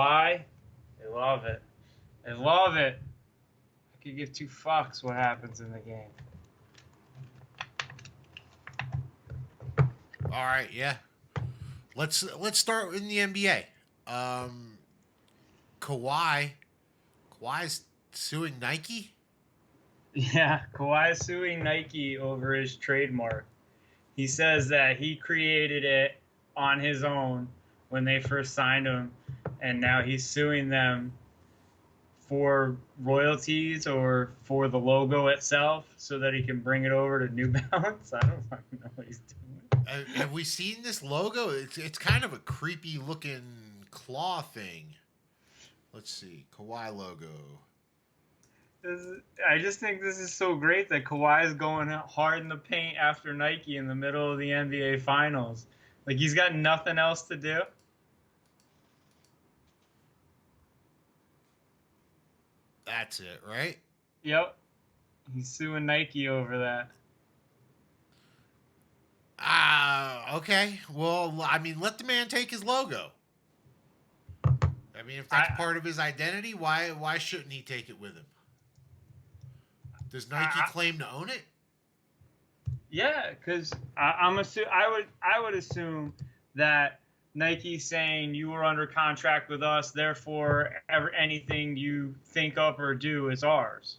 Why? They love it. They love it. I could give two fucks what happens in the game. All right, yeah. Let's start in the NBA. Um, Kawhi, Kawhi's suing Nike. Yeah, Kawhi is suing Nike over his trademark. He says that he created it on his own when they first signed him, and now he's suing them for royalties or for the logo itself so that he can bring it over to New Balance. I don't fucking know what he's doing. Have we seen this logo? It's kind of a creepy looking claw thing. Let's see, Kawhi logo. I just think this is so great that Kawhi is going hard in the paint after Nike in the middle of the NBA Finals. Like he's got nothing else to do. That's it, right? Yep, he's suing Nike over that. Okay. Well, I mean, let the man take his logo. I mean, if that's I, part of his identity, why shouldn't he take it with him? Does Nike I claim to own it? yeah, because I would assume that Nike's saying you were under contract with us, therefore anything you think of or do is ours.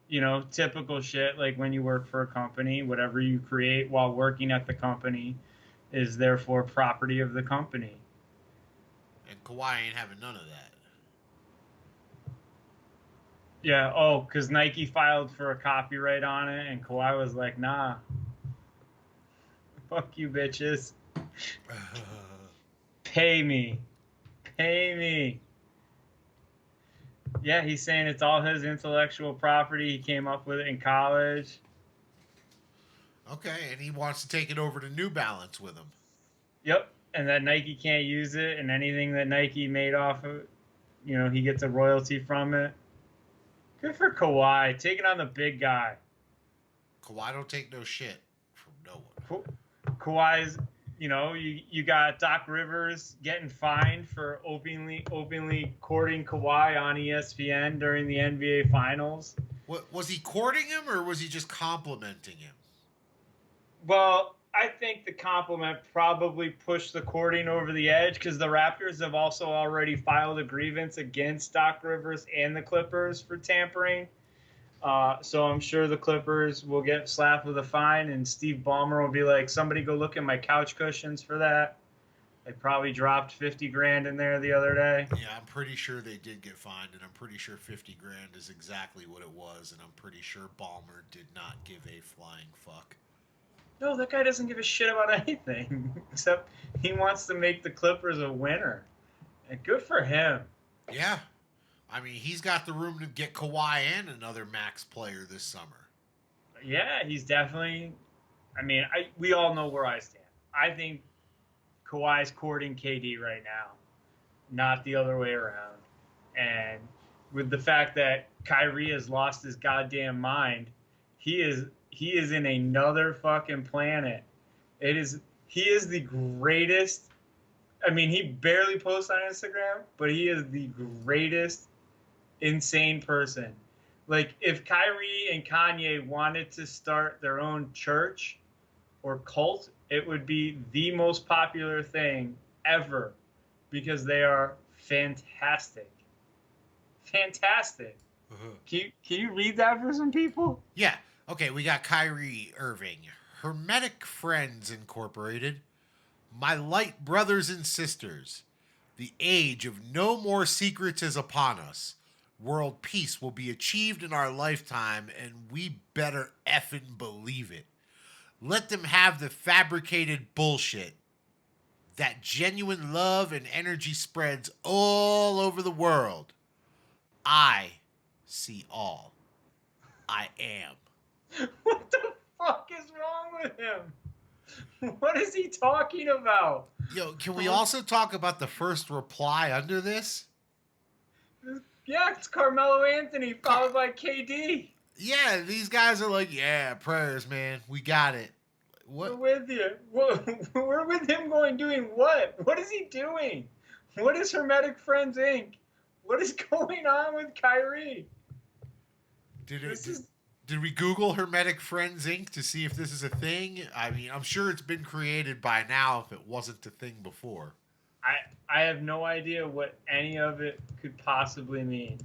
You know, typical shit like when you work for a company, whatever you create while working at the company is therefore property of the company. And Kawhi ain't having none of that. Yeah, oh, because Nike filed for a copyright on it, and Kawhi was like, nah, fuck you bitches. Pay me. Pay me. Yeah, he's saying it's all his intellectual property. He came up with it in college. Okay, and he wants to take it over to New Balance with him. Yep. And that Nike can't use it, and anything that Nike made off of, he gets a royalty from it. Good for Kawhi, taking on the big guy. Kawhi don't take no shit from no one. Kawhi's, you got Doc Rivers getting fined for openly courting Kawhi on ESPN during the NBA Finals. What was he courting him or was he just complimenting him? Well, I think the compliment probably pushed the courting over the edge because the Raptors have also already filed a grievance against Doc Rivers and the Clippers for tampering. So I'm sure the Clippers will get slapped with a fine, and Steve Ballmer will be like, "Somebody go look at my couch cushions for that." They probably dropped 50 grand in there the other day. Yeah, I'm pretty sure they did get fined, and I'm pretty sure 50 grand is exactly what it was, and I'm pretty sure Ballmer did not give a flying fuck. No, that guy doesn't give a shit about anything except he wants to make the Clippers a winner. And good for him. Yeah. I mean, he's got the room to get Kawhi and another max player this summer. Yeah, he's definitely. I mean, we all know where I stand. I think Kawhi's courting KD right now, not the other way around. And with the fact that Kyrie has lost his goddamn mind, he is in another fucking planet. He is the greatest. I mean, he barely posts on Instagram, but he is the greatest insane person. Like if Kyrie and Kanye wanted to start their own church or cult, it would be the most popular thing ever because they are fantastic. Fantastic. Uh-huh. Can you read that for some people? Yeah. Okay, we got Kyrie Irving. Hermetic Friends Incorporated. My light brothers and sisters. The age of no more secrets is upon us. World peace will be achieved in our lifetime, and we better effing believe it. Let them have the fabricated bullshit. That genuine love and energy spreads all over the world. I see all. I am. What the fuck is wrong with him? What is he talking about? Yo, can we also talk about the first reply under this? Yeah, it's Carmelo Anthony followed by KD. Yeah, these guys are like, yeah, prayers, man. We got it. We're What? with you. We're with him doing what? What is he doing? What is Hermetic Friends Inc? What is going on with Kyrie? Did it? This is Did we Google Hermetic Friends Inc. to see if this is a thing? I mean, I'm sure it's been created by now if it wasn't a thing before. I have no idea what any of it could possibly mean,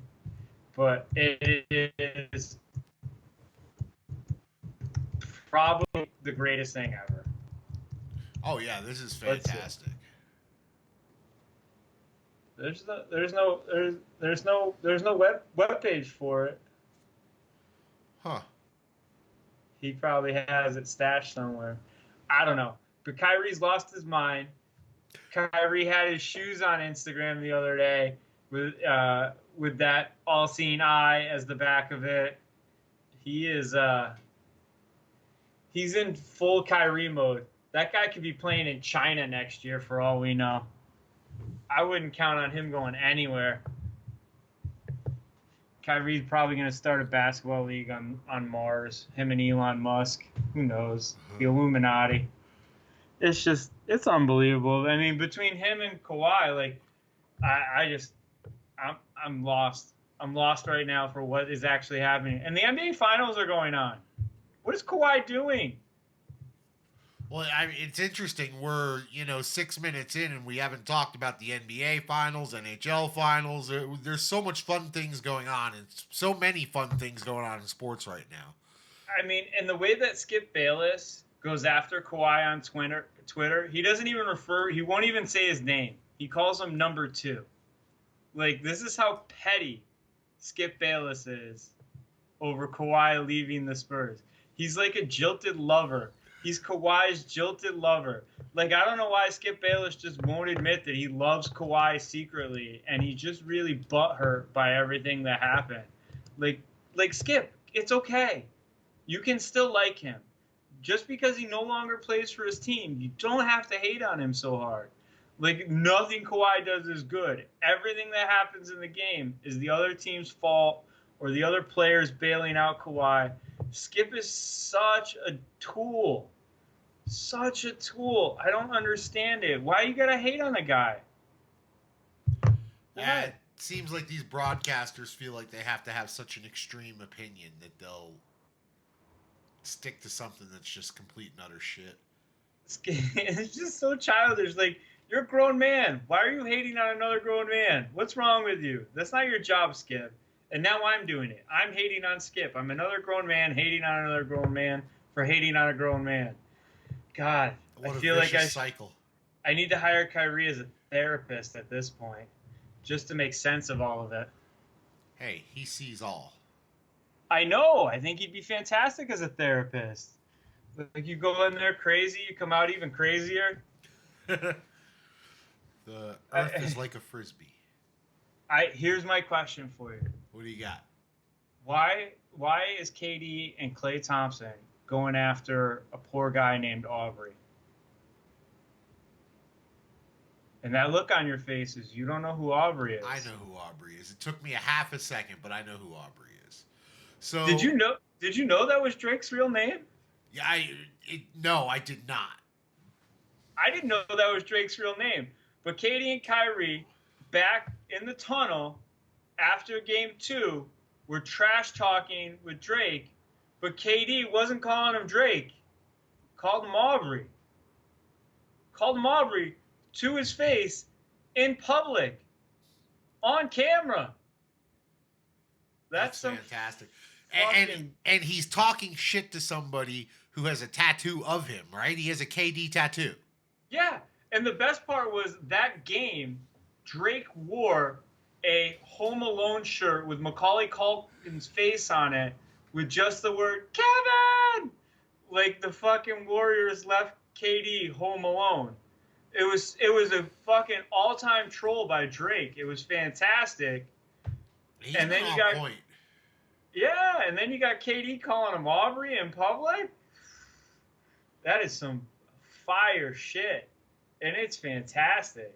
but it is probably the greatest thing ever. Oh yeah, this is Let's see. fantastic. There's no web page for it. Huh. He probably has it stashed somewhere. I don't know. But Kyrie's lost his mind. Kyrie had his shoes on Instagram the other day with that all-seeing eye as the back of it. He is he's in full Kyrie mode. That guy could be playing in China next year for all we know. I wouldn't count on him going anywhere. Kyrie's probably going to start a basketball league on Mars. Him and Elon Musk. Who knows? The Illuminati. It's unbelievable. I mean, between him and Kawhi, like, I'm lost. I'm lost right now for what is actually happening. And the NBA Finals are going on. What is Kawhi doing? Well, I mean, it's interesting. We're 6 minutes in, and we haven't talked about the NBA Finals, NHL Finals. There's so much fun things going on, and so many fun things going on in sports right now. I mean, and the way that Skip Bayless goes after Kawhi on Twitter, he doesn't even he won't even say his name. He calls him number 2. Like, this is how petty Skip Bayless is over Kawhi leaving the Spurs. He's like a jilted lover. He's Kawhi's jilted lover. Like, I don't know why Skip Bayless just won't admit that he loves Kawhi secretly, and he's just really butthurt by everything that happened. Like Skip, it's okay. You can still like him. Just because he no longer plays for his team, you don't have to hate on him so hard. Like, nothing Kawhi does is good. Everything that happens in the game is the other team's fault or the other players bailing out Kawhi. Skip is such a tool. Such a tool. I don't understand it. Why you gotta hate on a guy? Yeah, it seems like these broadcasters feel like they have to have such an extreme opinion that they'll stick to something that's just complete and utter shit. It's just so childish. Like, you're a grown man. Why are you hating on another grown man? What's wrong with you? That's not your job, Skip. And now I'm doing it. I'm hating on Skip. I'm another grown man hating on another grown man for hating on a grown man. God, What I feel like cycle. I need to hire Kyrie as a therapist at this point, just to make sense of all of it. Hey, he sees all. I know. I think he'd be fantastic as a therapist. Like, you go in there crazy, you come out even crazier. The earth is like a frisbee. Here's my question for you. What do you got? Why is KD and Klay Thompson going after a poor guy named Aubrey? And that look on your face is you don't know who Aubrey is. I know who Aubrey is. It took me a half a second, but I know who Aubrey is. So Did you know that was Drake's real name? Yeah, no, I did not. I didn't know that was Drake's real name. But KD and Kyrie, back in the tunnel after Game 2, were trash talking with Drake, but KD wasn't calling him Drake. Called him Aubrey. Called him Aubrey to his face in public, on camera. That's fantastic. And he's talking shit to somebody who has a tattoo of him, right? He has a KD tattoo. Yeah, and the best part was that game, Drake wore a Home Alone shirt with Macaulay Culkin's face on it with just the word Kevin! Like the fucking Warriors left KD home alone. It was a fucking all-time troll by Drake. It was fantastic. He's and then on you got point. Yeah, and then you got KD calling him Aubrey in public. That is some fire shit, and it's fantastic.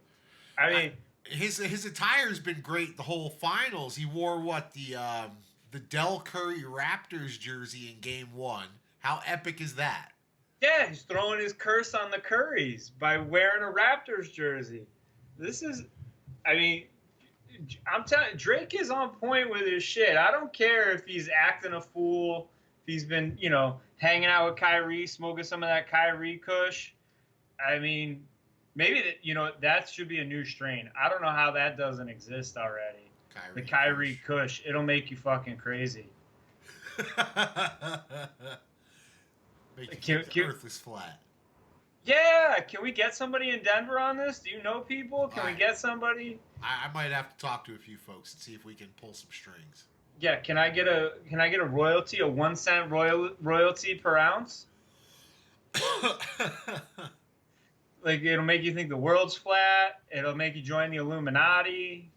I mean, his attire's been great the whole finals. He wore the Del Curry Raptors jersey in Game 1. How epic is that? Yeah, he's throwing his curse on the Currys by wearing a Raptors jersey. This is I mean, I'm telling Drake is on point with his shit. I don't care if he's acting a fool, if he's been, hanging out with Kyrie, smoking some of that Kyrie Kush. I mean, maybe that should be a new strain. I don't know how that doesn't exist already. The Kyrie Kush, it'll make you fucking crazy. Make you think the earth is flat. Yeah, can we get somebody in Denver on this? Do you know people? Can we get somebody? I might have to talk to a few folks and see if we can pull some strings. Yeah, can I get a royalty, a 1 cent royalty per ounce? Like, it'll make you think the world's flat. It'll make you join the Illuminati.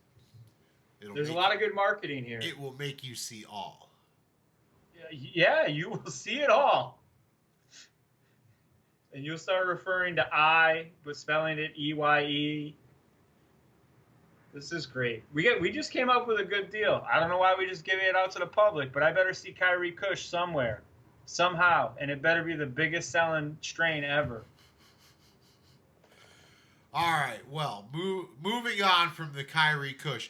There's a lot of good marketing here. It will make you see all. Yeah, you will see it all. And you'll start referring to I, but spelling it E-Y-E. This is great. We just came up with a good deal. I don't know why we just giving it out to the public, but I better see Kyrie Kush somewhere, somehow, and it better be the biggest selling strain ever. All right, well, moving on from the Kyrie Kush,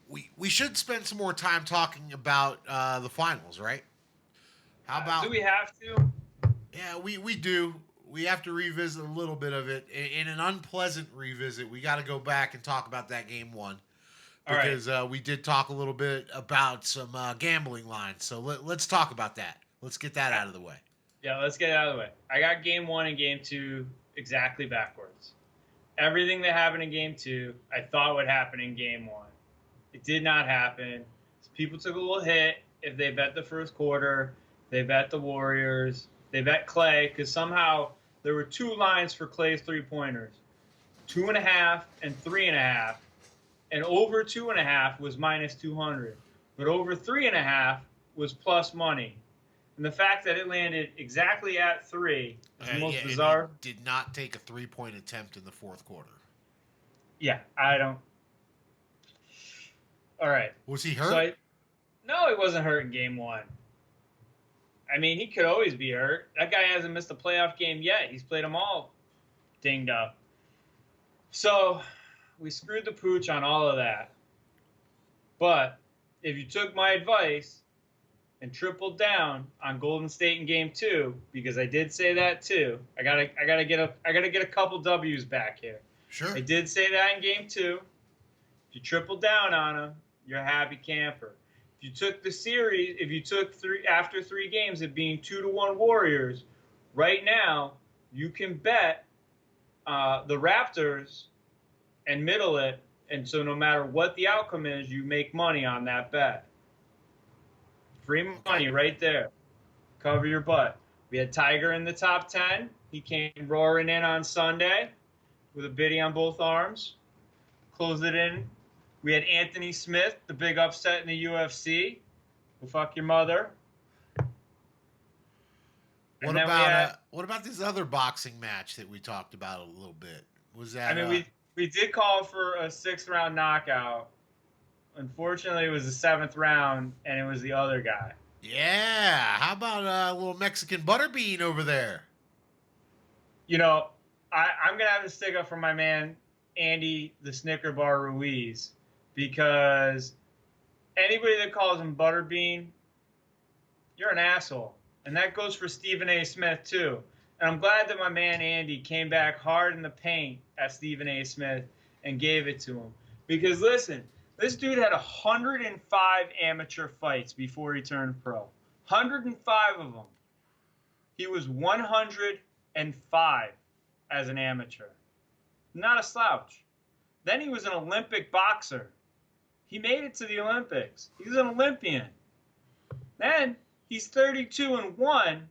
we should spend some more time talking about the finals, right? How about? Do we have to? Yeah, we do. We have to revisit a little bit of it. In an unpleasant revisit, we got to go back and talk about that game one. Because we did talk a little bit about some gambling lines. So let's talk about that. Let's get that out of the way. Yeah, let's get it out of the way. I got game one and game two exactly backwards. Everything that happened in game two, I thought would happen in game one. It did not happen. So people took a little hit if they bet the first quarter. They bet the Warriors. They bet Klay because somehow there were two lines for Klay's three-pointers, 2.5 and 3.5, and over 2.5 was minus 200, but over 3.5 was plus money. And the fact that it landed exactly at 3 is the most bizarre. He did not take a three-point attempt in the fourth quarter. Yeah, I don't. All right. Was he hurt? No, he wasn't hurt in game one. I mean, he could always be hurt. That guy hasn't missed a playoff game yet. He's played them all dinged up. So we screwed the pooch on all of that. But if you took my advice and tripled down on Golden State in game two, because I did say that too, I gotta get a couple W's back here. Sure. I did say that in game two. If you triple down on them, you're a happy camper. If you took the series, if you took after 3 games it being 2-1 Warriors, right now you can bet the Raptors and middle it, and so no matter what the outcome is, you make money on that bet. Free money right there. Cover your butt. We had Tiger in the top 10. He came roaring in on Sunday with a biddy on both arms. Closed it in. We had Anthony Smith, the big upset in the UFC. Well, fuck your mother. What about this other boxing match that we talked about a little bit? Was that? I mean, we did call for a 6th round knockout. Unfortunately, it was the 7th round, and it was the other guy. Yeah. How about a little Mexican butterbean over there? You know, I'm going to have to stick up for my man, Andy the Snicker Bar Ruiz, because anybody that calls him butterbean, you're an asshole. And that goes for Stephen A. Smith, too. And I'm glad that my man Andy came back hard in the paint at Stephen A. Smith and gave it to him. Because, listen, this dude had 105 amateur fights before he turned pro. 105 of them. He was 105 as an amateur. Not a slouch. Then he was an Olympic boxer. He made it to the Olympics. He was an Olympian. Then he's 32-1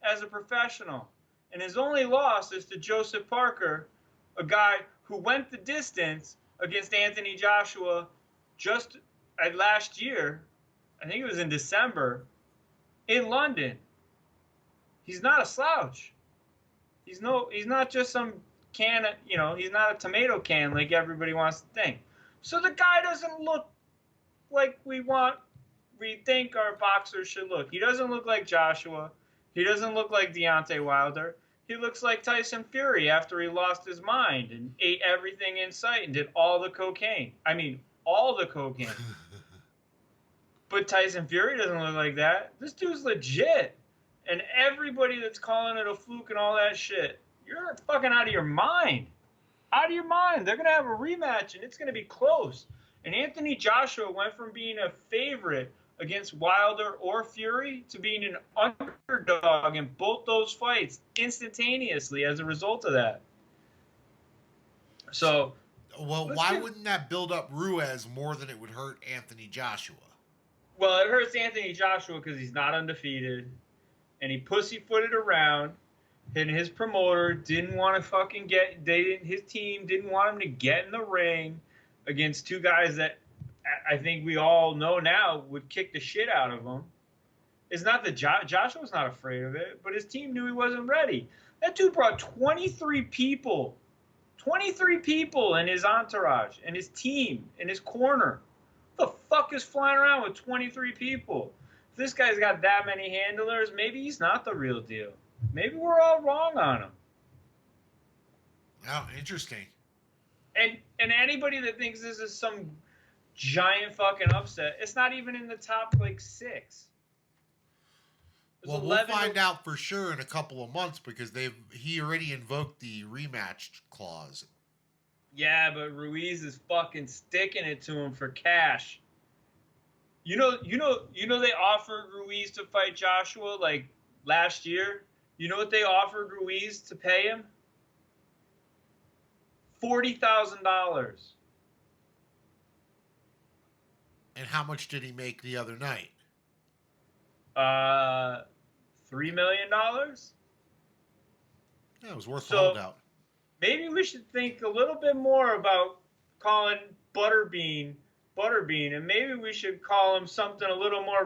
as a professional. And his only loss is to Joseph Parker, a guy who went the distance against Anthony Joshua just last year. I think it was in December in London. He's not a slouch. He's not just some can, he's not a tomato can like everybody wants to think. So the guy doesn't look like we think our boxers should look. He doesn't look like Joshua. He doesn't look like Deontay Wilder. He looks like Tyson Fury after he lost his mind and ate everything in sight and did all the cocaine. I mean, all the cocaine. But Tyson Fury doesn't look like that. This dude's legit. And everybody that's calling it a fluke and all that shit, you're fucking out of your mind. Out of your mind. They're going to have a rematch, and it's going to be close. And Anthony Joshua went from being a favorite against Wilder or Fury to being an underdog in both those fights instantaneously as a result of that. So, well, why wouldn't that build up Ruiz more than it would hurt Anthony Joshua? Well, it hurts Anthony Joshua because he's not undefeated, and he pussyfooted around, and his promoter didn't want to fucking his team didn't want him to get in the ring against two guys that I think we all know now would kick the shit out of him. It's not that Joshua's not afraid of it, but his team knew he wasn't ready. That dude brought 23 people in his entourage, and his team, in his corner. Who the fuck is flying around with 23 people? If this guy's got that many handlers, maybe he's not the real deal. Maybe we're all wrong on him. Oh, interesting. And anybody that thinks this is some giant fucking upset, it's not even in the top, 6. Well, we'll find out for sure in a couple of months because he already invoked the rematch clause. Yeah, but Ruiz is fucking sticking it to him for cash. You know they offered Ruiz to fight Joshua last year. You know what they offered Ruiz to pay him? $40,000. And how much did he make the other night? $3 million. Yeah, it was worth the holdout. Maybe we should think a little bit more about calling Butterbean, and maybe we should call him something a little more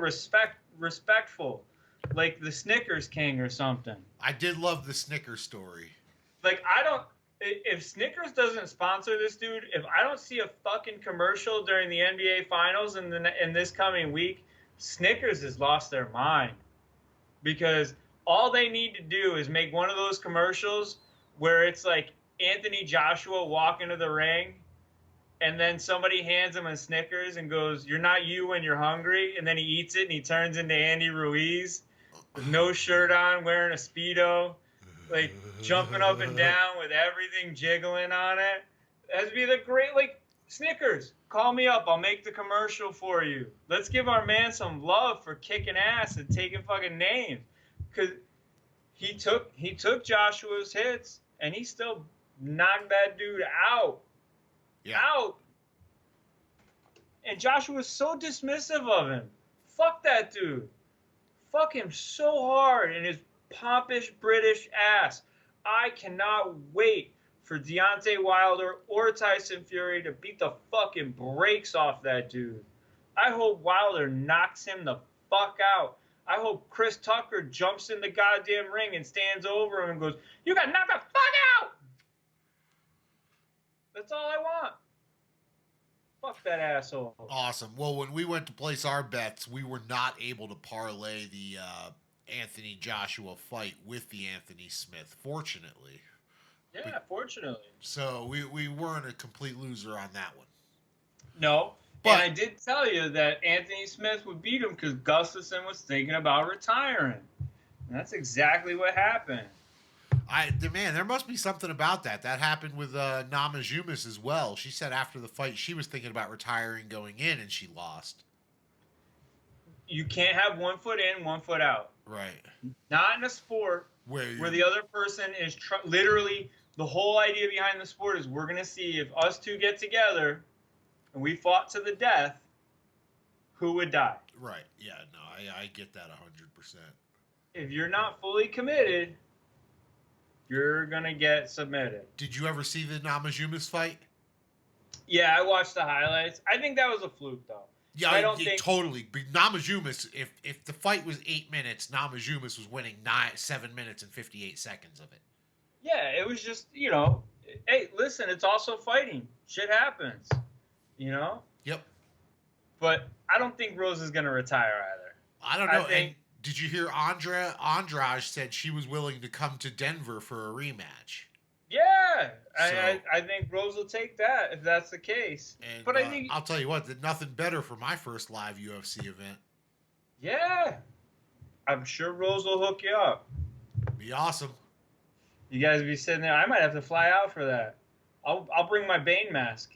respectful, like the Snickers King or something. I did love the Snickers story. If Snickers doesn't sponsor this dude, if I don't see a fucking commercial during the NBA Finals in this coming week, Snickers has lost their mind. Because all they need to do is make one of those commercials where it's like Anthony Joshua walking to the ring, and then somebody hands him a Snickers and goes, "You're not you when you're hungry," and then he eats it and he turns into Andy Ruiz with no shirt on, wearing a Speedo, jumping up and down with everything jiggling on it. That'd be the great, Snickers, call me up. I'll make the commercial for you. Let's give our man some love for kicking ass and taking fucking names. Because he took Joshua's hits, and he still knocked that dude out. Yeah. Out. And Joshua was so dismissive of him. Fuck that dude. Fuck him so hard in his pompous British ass. I cannot wait for Deontay Wilder or Tyson Fury to beat the fucking brakes off that dude. I hope Wilder knocks him the fuck out. I hope Chris Tucker jumps in the goddamn ring and stands over him and goes, "You got knocked the fuck out!" That's all I want. Fuck that asshole. Awesome. Well, when we went to place our bets, we were not able to parlay the Anthony Joshua fight with the Anthony Smith, fortunately. Yeah, fortunately. So we weren't a complete loser on that one. No. But I did tell you that Anthony Smith would beat him because Gustafsson was thinking about retiring. And that's exactly what happened. There must be something about that. That happened with Namajunas as well. She said after the fight she was thinking about retiring going in, and she lost. You can't have one foot in, one foot out. Right. Not in a sport where the other person is literally the whole idea behind the sport is we're going to see if us two get together and we fought to the death, who would die. Right. Yeah, no, I get that 100%. If you're not fully committed, you're going to get submitted. Did you ever see the Namajunas fight? Yeah, I watched the highlights. I think that was a fluke, though. Yeah, I don't think totally. But Namajunas, if the fight was 8 minutes, Namajunas was winning 7 minutes and 58 seconds of it. Yeah, it was just, hey, listen, it's also fighting. Shit happens, Yep. But I don't think Rose is going to retire either. I don't know. And Did you hear Andrade said she was willing to come to Denver for a rematch? Yeah, So, I think Rose will take that if that's the case. and But I think, I'll tell you what, there's nothing better for my first live UFC event. yeah, I'm sure Rose will hook you up. Be awesome. You guys be sitting there. I might have to fly out for that. I'll bring my Bane mask.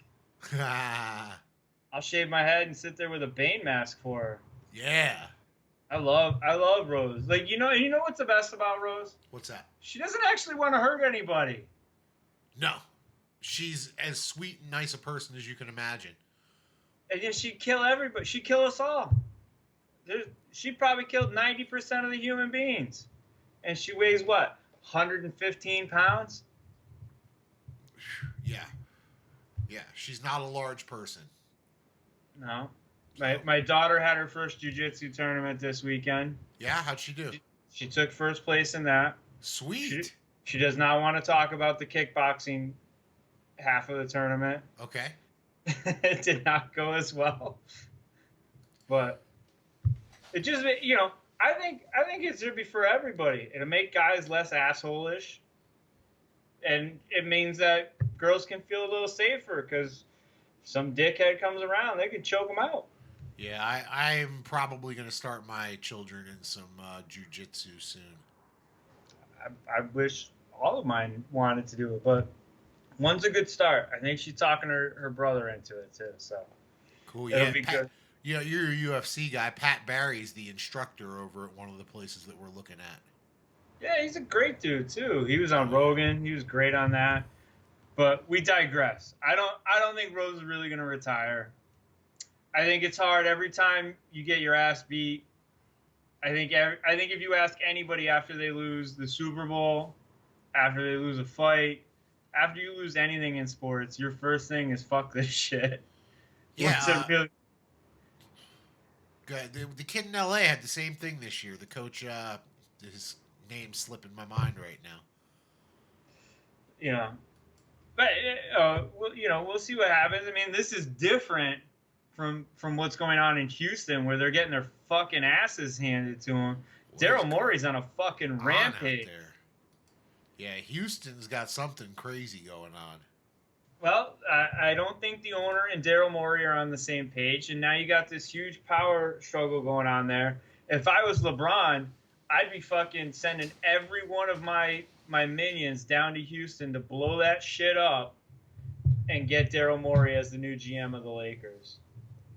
I'll shave my head and sit there with a Bane mask for her. Yeah. I love Rose. Like you know what's the best about Rose? What's that? She doesn't actually want to hurt anybody. No. She's as sweet and nice a person as you can imagine. And yet she'd kill everybody. She'd kill us all. She probably killed 90% of the human beings. And she weighs what? 115 pounds? Yeah. Yeah. She's not a large person. No. My daughter had her first jiu-jitsu tournament this weekend. Yeah? How'd she do? She took first place in that. Sweet. She does not want to talk about the kickboxing half of the tournament. Okay. It did not go as well. But it just, I think it should be for everybody. It'll make guys less asshole-ish. And it means that girls can feel a little safer because if some dickhead comes around, they can choke them out. Yeah, I'm probably going to start my children in some jiu-jitsu soon. I wish all of mine wanted to do it, but one's a good start. I think she's talking her brother into it too. So cool. it'll Yeah, be good. Yeah, you're a UFC guy. Pat Barry's the instructor over at one of the places that we're looking at. Yeah, he's a great dude too. He was on Rogan. He was great on that. But we digress. I don't think Rose is really going to retire. I think it's hard every time you get your ass beat. I think if you ask anybody after they lose the Super Bowl, after they lose a fight, after you lose anything in sports, your first thing is fuck this shit. Yeah. The kid in LA had the same thing this year. The coach, his name's slipping my mind right now. But we'll see what happens. I mean, this is different from what's going on in Houston, where they're getting their fucking asses handed to them. Daryl Morey's on a fucking rampage. Yeah, Houston's got something crazy going on. Well, I don't think the owner and Daryl Morey are on the same page, and now you got this huge power struggle going on there. If I was LeBron, I'd be fucking sending every one of my minions down to Houston to blow that shit up and get Daryl Morey as the new GM of the Lakers.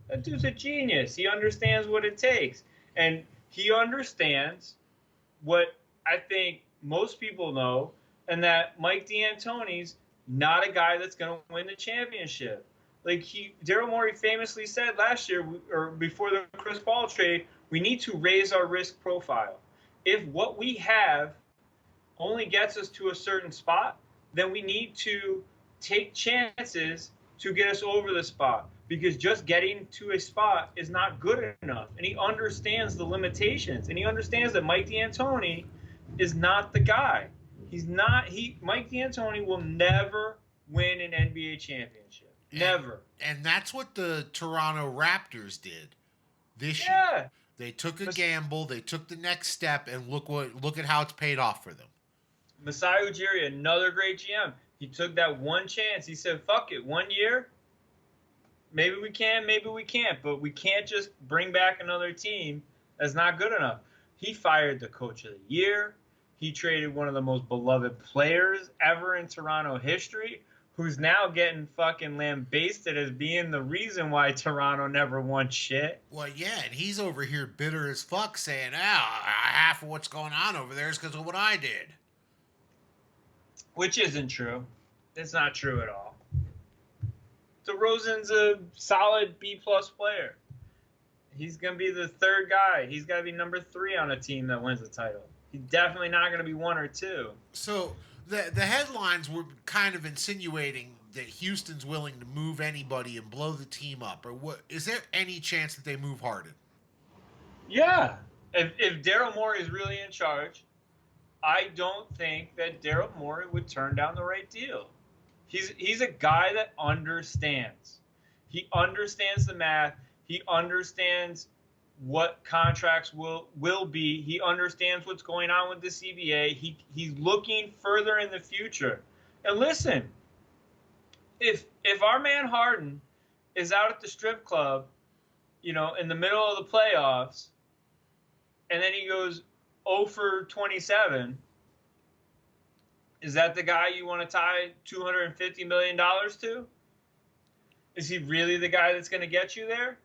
That dude's a genius. He understands what it takes. And he understands what I think most people know, and that Mike D'Antoni's not a guy that's going to win the championship. Like Daryl Morey famously said last year, or before the Chris Paul trade, we need to raise our risk profile. If what we have only gets us to a certain spot, then we need to take chances to get us over the spot, because just getting to a spot is not good enough. And he understands the limitations, and he understands that Mike D'Antoni is not the guy. Mike D'Antoni will never win an NBA championship. Never. And that's what the Toronto Raptors did this year. They took a gamble, they took the next step, and look at how it's paid off for them. Masai Ujiri, another great GM. He took that one chance. He said, fuck it, 1 year. Maybe we can, maybe we can't. But we can't just bring back another team that's not good enough. He fired the coach of the year. He traded one of the most beloved players ever in Toronto history, who's now getting fucking lambasted as being the reason why Toronto never won shit. Well, yeah, and he's over here bitter as fuck saying, half of what's going on over there is because of what I did. Which isn't true. It's not true at all. DeRozan's a solid B-plus player. He's going to be the third guy. He's got to be number 3 on a team that wins the title. He's definitely not going to be 1 or 2. So the headlines were kind of insinuating that Houston's willing to move anybody and blow the team up. Or what? Is there any chance that they move Harden? Yeah. If Daryl Morey is really in charge, I don't think that Daryl Morey would turn down the right deal. He's a guy that understands. He understands the math. He understands what contracts will be. He understands what's going on with the CBA. He's looking further in the future. And listen, if our man Harden is out at the strip club, in the middle of the playoffs, and then he goes 0 for 27, is that the guy you want to tie $250 million to? Is he really the guy that's going to get you there?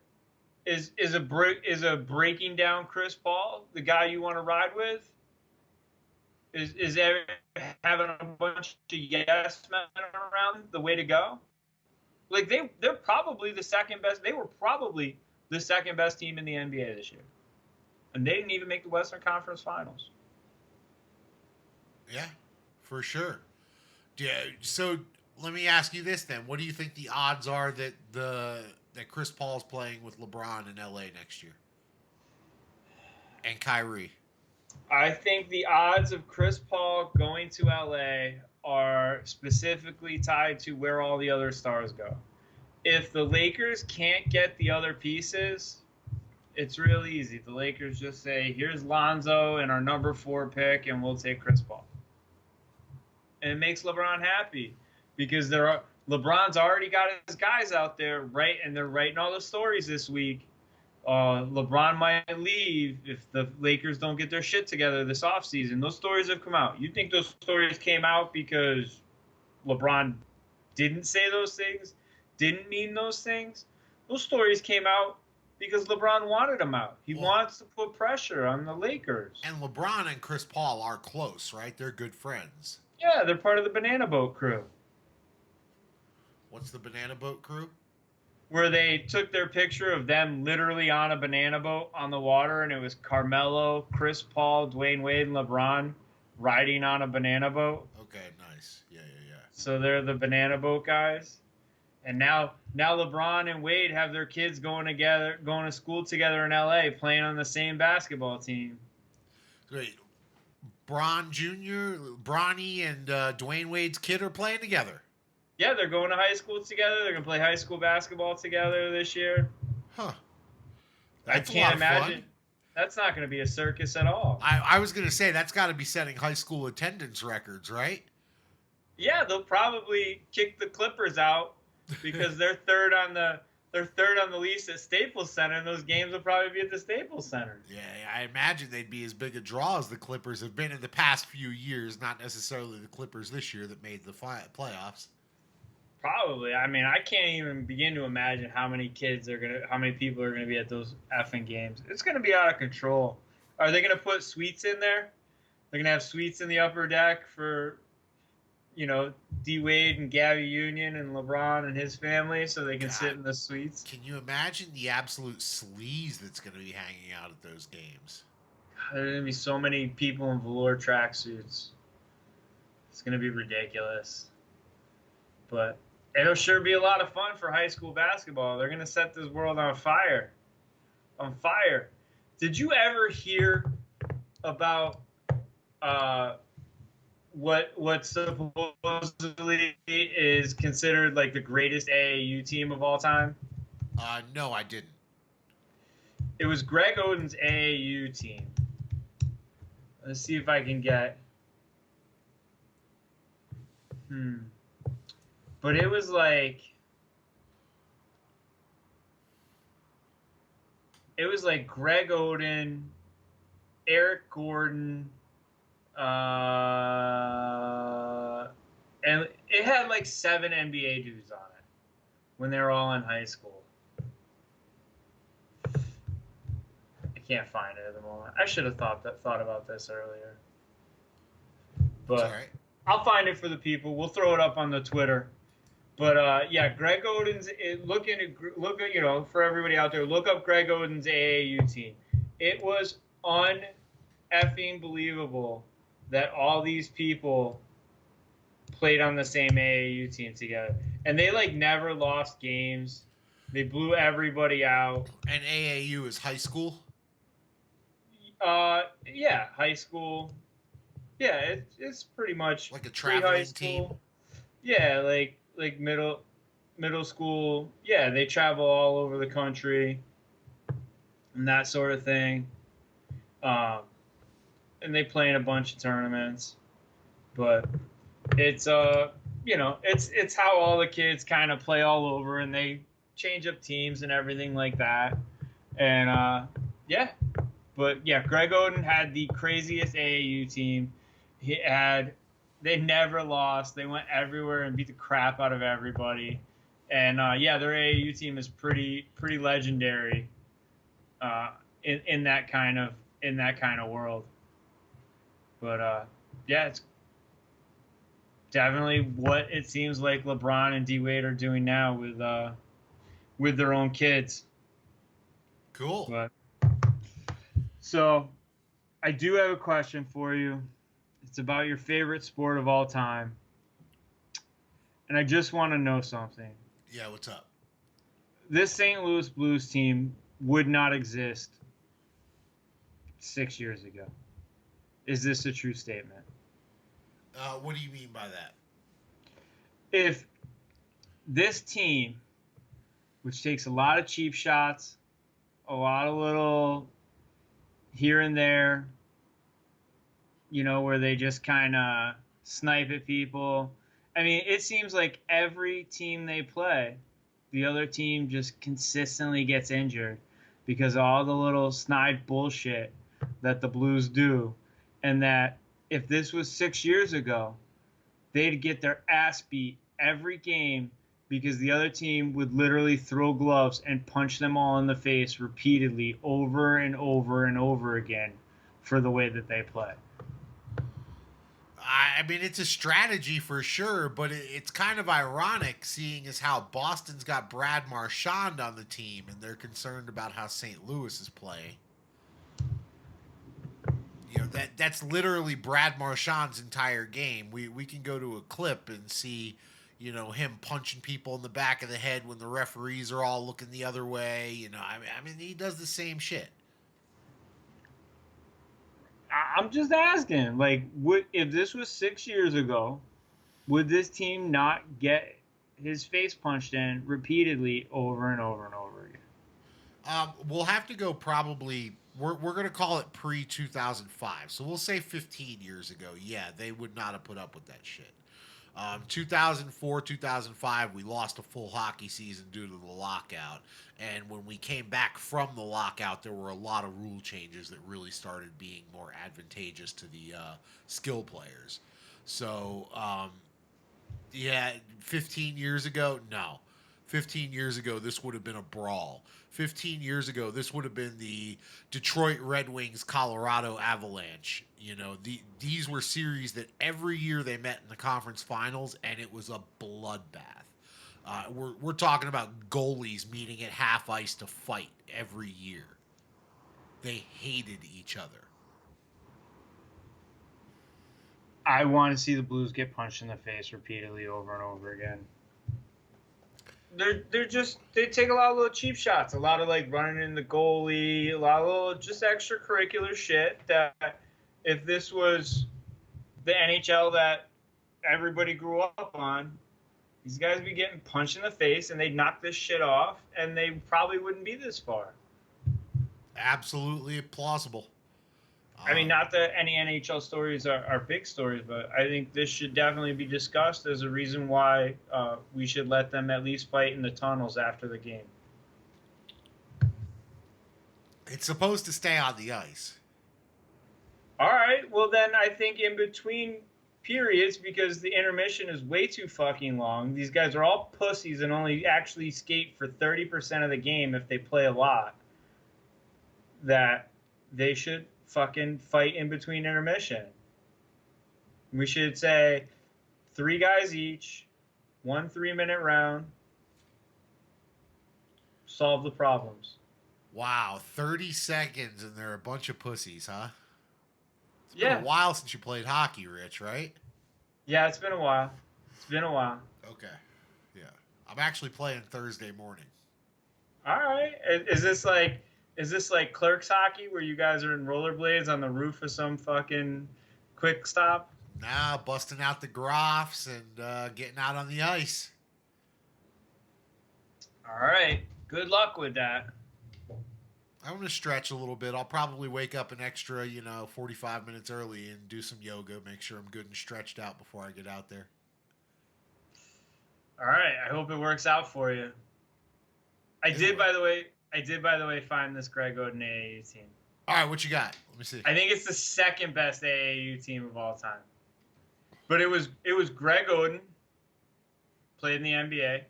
Is a breaking down Chris Paul the guy you want to ride with? Is there having a bunch of yes men around the way to go? Like they're probably the second best. They were probably the second best team in the NBA this year, and they didn't even make the Western Conference Finals. Yeah, for sure. Yeah. So let me ask you this then: what do you think the odds are that Chris Paul's playing with LeBron in LA next year and Kyrie? I think the odds of Chris Paul going to LA are specifically tied to where all the other stars go. If the Lakers can't get the other pieces, it's real easy. The Lakers just say, here's Lonzo and our number 4 pick, and we'll take Chris Paul. And it makes LeBron happy because LeBron's already got his guys out there, right? And they're writing all the stories this week. LeBron might leave if the Lakers don't get their shit together this offseason. Those stories have come out. You think those stories came out because LeBron didn't say those things, didn't mean those things? Those stories came out because LeBron wanted them out. He wants to put pressure on the Lakers. And LeBron and Chris Paul are close, right? They're good friends. Yeah, they're part of the Banana Boat crew. What's the Banana Boat crew? Where they took their picture of them literally on a banana boat on the water, and it was Carmelo, Chris Paul, Dwayne Wade, and LeBron riding on a banana boat. Okay, nice. Yeah. So they're the Banana Boat guys. And now LeBron and Wade have their kids going to school together in LA, playing on the same basketball team. Great. Bronny and Dwayne Wade's kid are playing together. Yeah, they're going to high school together. They're going to play high school basketball together this year. Huh. That's I can't imagine. Fun. That's not going to be a circus at all. I was going to say, that's got to be setting high school attendance records, right? Yeah, they'll probably kick the Clippers out because they're third on the lease at Staples Center, and those games will probably be at the Staples Center. Yeah, I imagine they'd be as big a draw as the Clippers have been in the past few years, not necessarily the Clippers this year that made the playoffs. Probably. I mean, I can't even begin to imagine how many people are gonna be at those effing games. It's gonna be out of control. Are they gonna put suites in there? They're gonna have suites in the upper deck for, D Wade and Gabby Union and LeBron and his family, so they can sit in the suites. Can you imagine the absolute sleaze that's gonna be hanging out at those games? There's gonna be so many people in velour tracksuits. It's gonna be ridiculous. But it'll sure be a lot of fun for high school basketball. They're going to set this world on fire. On fire. Did you ever hear about what supposedly is considered like the greatest AAU team of all time? No, I didn't. It was Greg Oden's AAU team. Let's see if I can get... But it was like Greg Oden, Eric Gordon, and it had like 7 NBA dudes on it when they were all in high school. I can't find it at the moment. I should have thought about this earlier. But all right. I'll find it for the people. We'll throw it up on the Twitter. But yeah, Greg Oden's look at for everybody out there, look up Greg Oden's AAU team. It was un-effing believable that all these people played on the same AAU team together, and they like never lost games. They blew everybody out. And AAU is high school. Yeah, high school. Yeah, it's pretty much like a traveling team. Yeah, like middle school. Yeah, they travel all over the country. and that sort of thing. Um, and they play in a bunch of tournaments, but it's it's how all the kids kind of play all over, and they change up teams and everything like that. And yeah, but yeah, Greg Oden had the craziest AAU team. They never lost. They went everywhere and beat the crap out of everybody. And yeah, their AAU team is pretty legendary in that kind of world. But yeah, it's definitely what it seems like LeBron and D Wade are doing now with their own kids. Cool. But so I do have a question for you. It's about your favorite sport of all time. And I just want to know something. Yeah, what's up? This St. Louis Blues team would not exist 6 years ago. Is this a true statement? What do you mean by that? If this team, which takes a lot of cheap shots, a lot of little here and there, where they just kind of snipe at people. I mean, it seems like every team they play, the other team just consistently gets injured because of all the little snide bullshit that the Blues do. And that if this was 6 years ago, they'd get their ass beat every game because the other team would literally throw gloves and punch them all in the face repeatedly over and over and over again for the way that they play. I mean, it's a strategy for sure, but it's kind of ironic seeing as how Boston's got Brad Marchand on the team and they're concerned about how St. Louis is playing. That's literally Brad Marchand's entire game. We can go to a clip and see, him punching people in the back of the head when the referees are all looking the other way. I mean, he does the same shit. I'm just asking, like, if this was 6 years ago, would this team not get his face punched in repeatedly over and over and over again? We'll have to go probably. We're going to call it pre 2005. So we'll say 15 years ago. Yeah, they would not have put up with that shit. 2004, 2005, we lost a full hockey season due to the lockout. And when we came back from the lockout, there were a lot of rule changes that really started being more advantageous to the skill players. So, yeah, 15 years ago, no. 15 years ago, this would have been a brawl. 15 years ago, this would have been the Detroit Red Wings Colorado Avalanche. These were series that every year they met in the conference finals, and it was a bloodbath. We're talking about goalies meeting at half ice to fight every year. They hated each other. I want to see the Blues get punched in the face repeatedly over and over again. They take a lot of little cheap shots, a lot of like running in the goalie, a lot of little just extracurricular shit that if this was the NHL that everybody grew up on, these guys would be getting punched in the face and they'd knock this shit off and they probably wouldn't be this far. Absolutely plausible. I mean, not that any NHL stories are big stories, but I think this should definitely be discussed as a reason why we should let them at least fight in the tunnels after the game. It's supposed to stay on the ice. All right. Well, then I think in between periods, because the intermission is way too fucking long, these guys are all pussies and only actually skate for 30% of the game if they play a lot, that they should fucking fight in between intermission. We should say 3 guys each, 1 3-minute round, solve the problems. Wow, 30 seconds and they're a bunch of pussies, huh? It's Yeah. been a while since you played hockey, Rich, right? Yeah, it's been a while. Okay. Yeah. I'm actually playing Thursday morning. All right. Is this like Clerks hockey where you guys are in rollerblades on the roof of some fucking quick stop? Nah, busting out the Groffs and getting out on the ice. All right. Good luck with that. I'm going to stretch a little bit. I'll probably wake up an extra, 45 minutes early and do some yoga, make sure I'm good and stretched out before I get out there. All right. I hope it works out for you. I did, by the way, find this Greg Oden AAU team. All right, what you got? Let me see. I think it's the second best AAU team of all time. But it was Greg Oden, played in the NBA.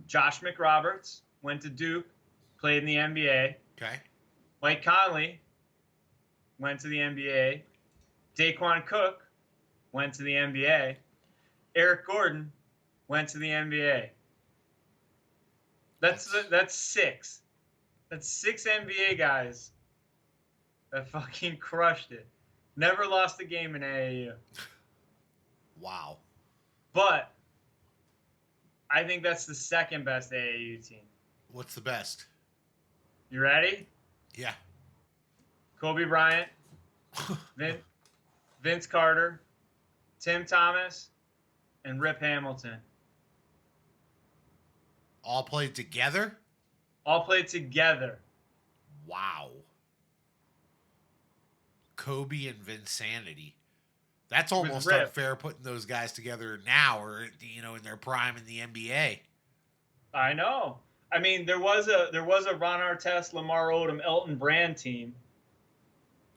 Josh McRoberts went to Duke, played in the NBA. Okay. Mike Conley went to the NBA. Daquan Cook went to the NBA. Eric Gordon went to the NBA. That's 6. That's 6 NBA guys that fucking crushed it. Never lost a game in AAU. Wow. But I think that's the second best AAU team. What's the best? You ready? Yeah. Kobe Bryant, Vince Carter, Tim Thomas, and Rip Hamilton. All played together? All played together. Wow. Kobe and Vinsanity. That's almost unfair putting those guys together now or, in their prime in the NBA. I know. I mean, there was a Ron Artest, Lamar Odom, Elton Brand team.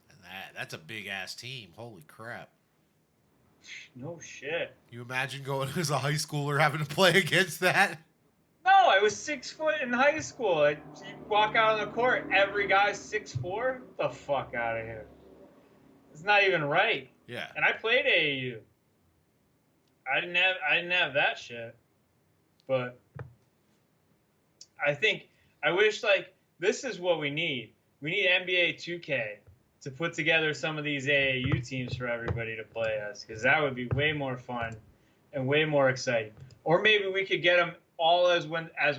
And that's a big-ass team. Holy crap. No shit. You imagine going as a high schooler having to play against that? No, I was 6 foot in high school. You walk out on the court, every guy's 6'4". Get the fuck out of here. It's not even right. Yeah. And I played AAU. I didn't have that shit. But I wish this is what we need. We need NBA 2K to put together some of these AAU teams for everybody to play us, because that would be way more fun and way more exciting. Or maybe we could get them all as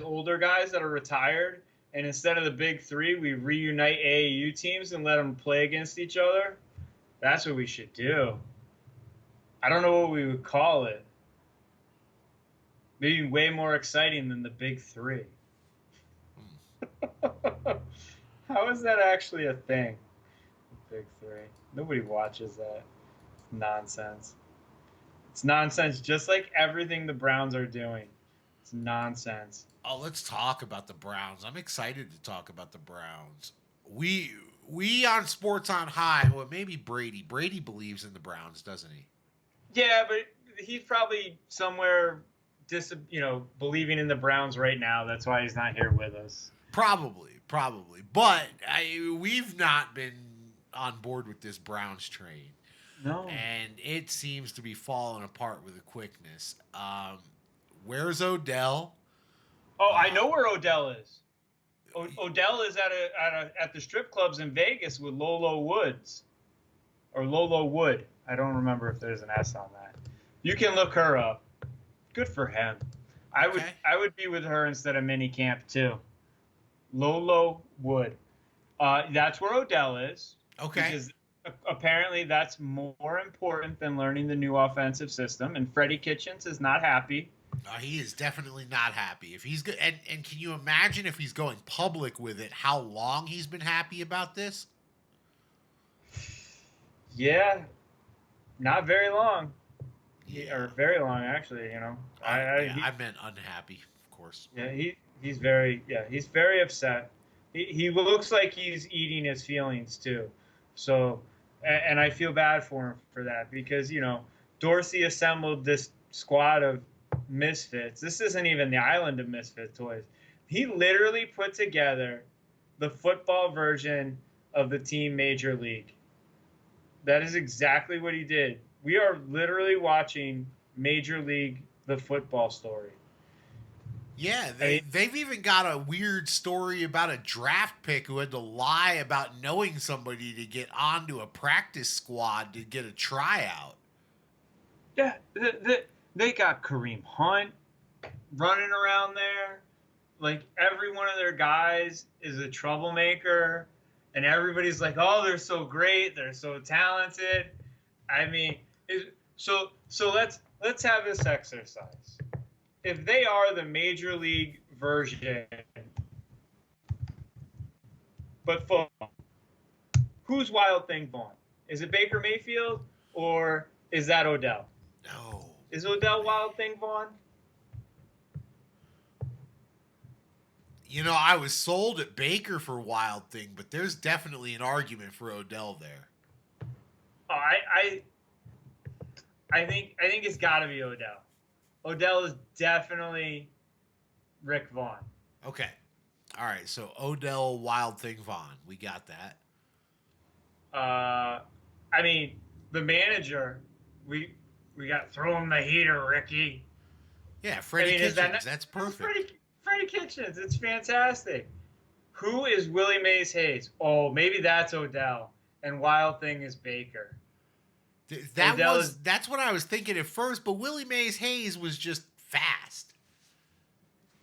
older guys that are retired, and instead of the big three, we reunite AAU teams and let them play against each other. That's what we should do. I don't know what we would call it. Maybe way more exciting than the big three. How is that actually a thing? The big three. Nobody watches that. It's nonsense. It's nonsense, just like everything the Browns are doing. It's nonsense. Oh, let's talk about the Browns. I'm excited to talk about the Browns. We on Sports on High, well, maybe Brady. Brady believes in the Browns, doesn't he? Yeah, but he's probably somewhere believing in the Browns right now. That's why he's not here with us. Probably. But we've not been on board with this Browns train. No. And it seems to be falling apart with a quickness. Where's Odell? Oh, I know where Odell is. Odell is at the strip clubs in Vegas with Lolo Woods. Or Lolo Wood. I don't remember if there's an S on that. You can look her up. Good for him. I would be with her instead of minicamp too. Lolo Wood. That's where Odell is. Okay. Because apparently that's more important than learning the new offensive system. And Freddie Kitchens is not happy. He is definitely not happy. If he's good, and can you imagine if he's going public with it, how long he's been happy about this? Yeah, not very long. Yeah. Or very long, actually. I meant unhappy, of course. Yeah, he's very upset. He looks like he's eating his feelings too. So, and I feel bad for him for that because Dorsey assembled this squad of misfits. This isn't even the island of misfit toys. He literally put together the football version of the team Major League. That is exactly what he did. We are literally watching Major League, the football story. Yeah, they've even got a weird story about a draft pick who had to lie about knowing somebody to get onto a practice squad to get a tryout. Yeah, they got Kareem Hunt running around there. Like, every one of their guys is a troublemaker. And everybody's like, oh, they're so great. They're so talented. I mean, so let's have this exercise. If they are the Major League version But football. Who's Wild Thing Vaughn? Is it Baker Mayfield or is that Odell? No. Is Odell Wild Thing Vaughn? You know, I was sold at Baker for Wild Thing, but there's definitely an argument for Odell there. Oh, I think it's got to be Odell. Odell is definitely Rick Vaughn. Okay. All right, so Odell Wild Thing Vaughn. We got that. I mean, the manager, we got throw him the heater, Ricky. Yeah, Freddie Kitchens. That, that's perfect. Freddie Kitchens. It's fantastic. Who is Willie Mays Hayes? Oh, maybe that's Odell. And Wild Thing is Baker. That's what I was thinking at first, but Willie Mays Hayes was just fast.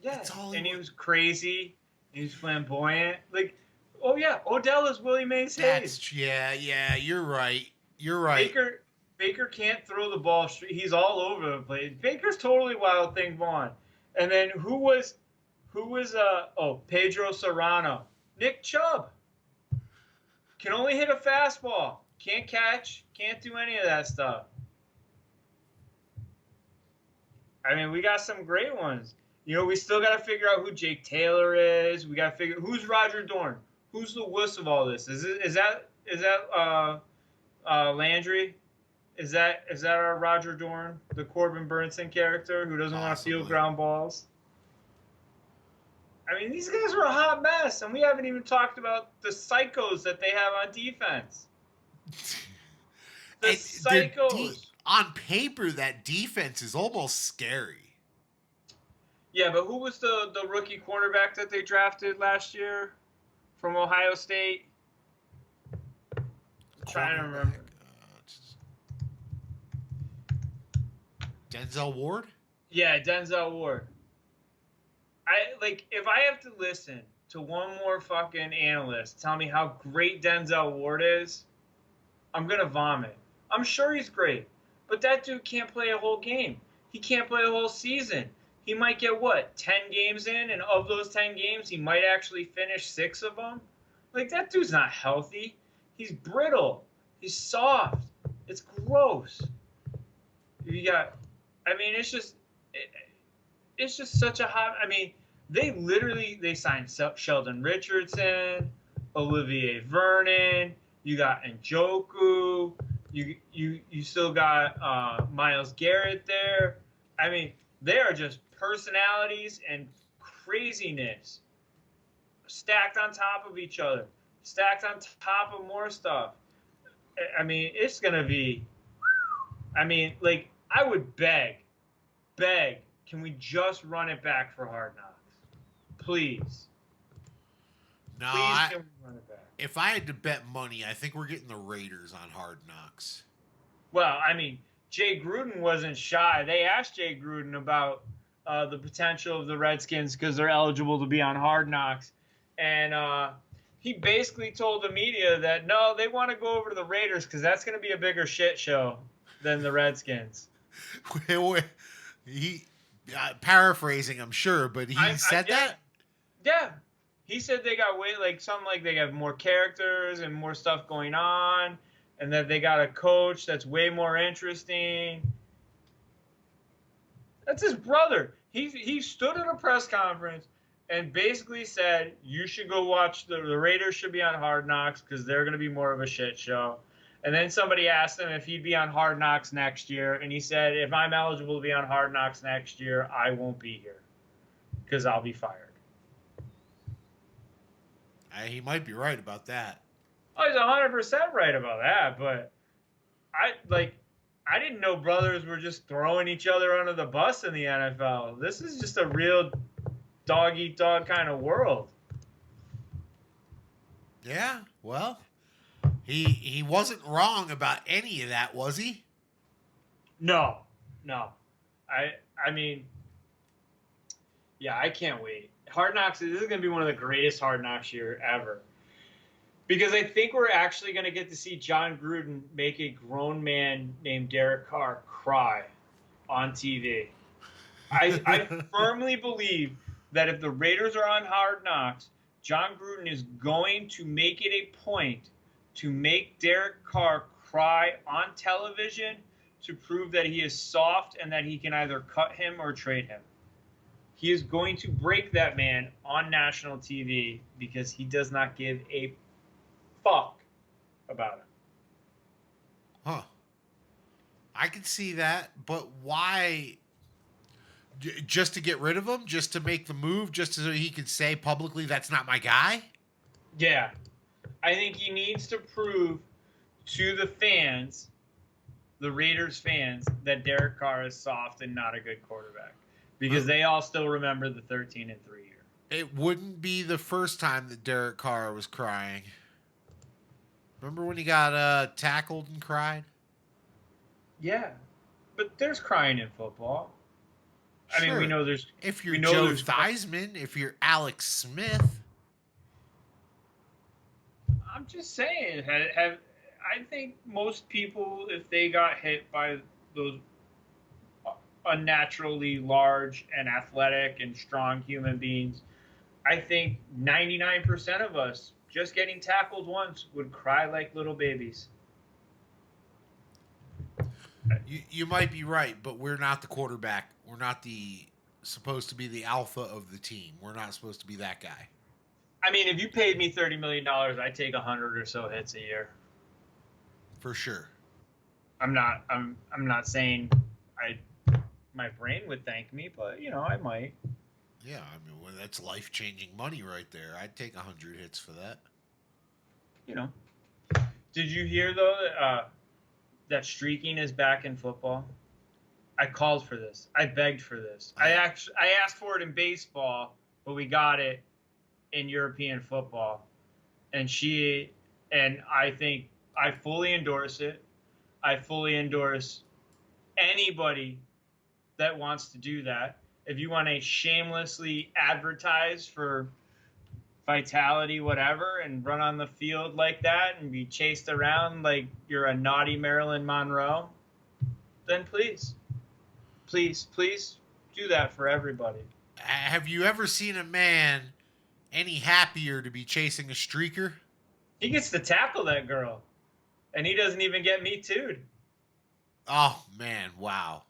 Yeah, and he was crazy. He was flamboyant. Like, oh yeah, Odell is Willie Mays Hayes. Yeah, you're right. You're right. Baker can't throw the ball straight. He's all over the place. Baker's totally Wild Thing Vaughn. And then who was Pedro Serrano. Nick Chubb. Can only hit a fastball. Can't catch. Can't do any of that stuff. I mean, we got some great ones. You know, we still got to figure out who Jake Taylor is. We got to figure who's Roger Dorn. Who's the wuss of all this? Is that Landry? Is that our Roger Dorn, the Corbin Burnson character who doesn't want to field ground balls? I mean, these guys are a hot mess, and we haven't even talked about the psychos that they have on defense. The psychos. On paper, that defense is almost scary. Yeah, but who was the rookie cornerback that they drafted last year from Ohio State? I'm trying to remember. Denzel Ward? Yeah, Denzel Ward. If I have to listen to one more fucking analyst tell me how great Denzel Ward is, I'm gonna vomit. I'm sure he's great, but that dude can't play a whole game. He can't play a whole season. He might get 10 games in, and of those 10 games, he might actually finish 6 of them. Like, that dude's not healthy. He's brittle. He's soft. It's gross. It's just such a hot. I mean, they signed Sheldon Richardson, Olivier Vernon. You got Njoku. You still got Myles Garrett there. I mean, they are just personalities and craziness stacked on top of each other, stacked on top of more stuff. I mean, it's gonna be. I mean, like, I would beg, can we just run it back for Hard Knocks? Please. No, Please can we run it back? If I had to bet money, I think we're getting the Raiders on Hard Knocks. Well, I mean, Jay Gruden wasn't shy. They asked Jay Gruden about the potential of the Redskins because they're eligible to be on Hard Knocks. And he basically told the media that, no, they want to go over to the Raiders because that's going to be a bigger shit show than the Redskins. He paraphrasing, I'm sure, but he said that? Yeah. He said they got they have more characters and more stuff going on, and that they got a coach that's way more interesting. That's his brother. He stood at a press conference and basically said, you should go watch the Raiders should be on Hard Knocks because they're going to be more of a shit show. And then somebody asked him if he'd be on Hard Knocks next year, and he said, if I'm eligible to be on Hard Knocks next year, I won't be here because I'll be fired. He might be right about that. Oh, he's 100% right about that, but I didn't know brothers were just throwing each other under the bus in the NFL. This is just a real dog-eat-dog kind of world. Yeah, well, he wasn't wrong about any of that, was he? No. I mean, yeah, I can't wait. Hard Knocks, this is going to be one of the greatest Hard Knocks year ever. Because I think we're actually going to get to see John Gruden make a grown man named Derek Carr cry on TV. I firmly believe that if the Raiders are on Hard Knocks, John Gruden is going to make it a point to make Derek Carr cry on television to prove that he is soft and that he can either cut him or trade him. He is going to break that man on national TV because he does not give a fuck about him. Huh. I can see that, but why? Just to get rid of him? Just to make the move? Just so he can say publicly that's not my guy? Yeah. I think he needs to prove to the fans, the Raiders fans, that Derek Carr is soft and not a good quarterback. Because they all still remember the 13-3 year. It wouldn't be the first time that Derek Carr was crying. Remember when he got tackled and cried? Yeah. But there's crying in football. Sure. I mean, we know there's... If you're Joe Theismann, if you're Alex Smith... I'm just saying, I think most people, if they got hit by those unnaturally large and athletic and strong human beings, I think 99% of us, just getting tackled once, would cry like little babies. You might be right, but we're not the quarterback. We're not supposed to be the alpha of the team. We're not supposed to be that guy. I mean, if you paid me $30 million, I'd take 100 or so hits a year. For sure. I'm not saying my brain would thank me, but I might. Yeah, I mean, well, that's life-changing money right there. I'd take 100 hits for that. Did you hear though that streaking is back in football? I called for this. I begged for this. I asked for it in baseball, but we got it in European football. And I think I fully endorse it. I fully endorse anybody that wants to do that. If you want to shamelessly advertise for vitality, whatever, and run on the field like that and be chased around like you're a naughty Marilyn Monroe, then please do that for everybody. Have you ever seen a man any happier to be chasing a streaker? He gets to tackle that girl, and he doesn't even get Me Too'd. Oh, man, wow.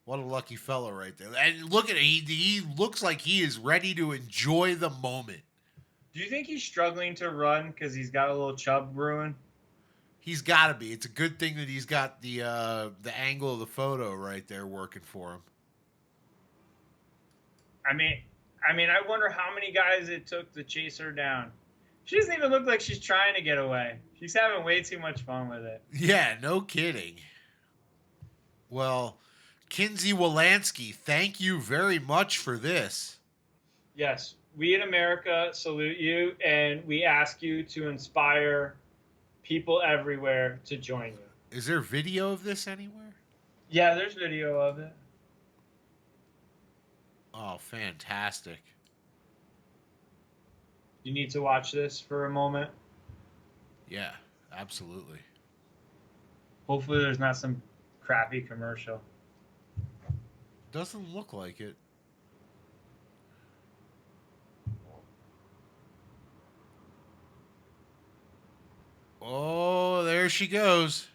What a lucky fellow right there. And look at it. He looks like he is ready to enjoy the moment. Do you think he's struggling to run because he's got a little chub brewing? He's got to be. It's a good thing that he's got the angle of the photo right there working for him. I mean, I wonder how many guys it took to chase her down. She doesn't even look like she's trying to get away. She's having way too much fun with it. Yeah, no kidding. Well, Kinsey Wolanski, thank you very much for this. Yes, we in America salute you, and we ask you to inspire people everywhere to join you. Is there video of this anywhere? Yeah, there's video of it. Oh, fantastic. You need to watch this for a moment. Yeah, absolutely. Hopefully there's not some crappy commercial. Doesn't look like it. Oh, there she goes.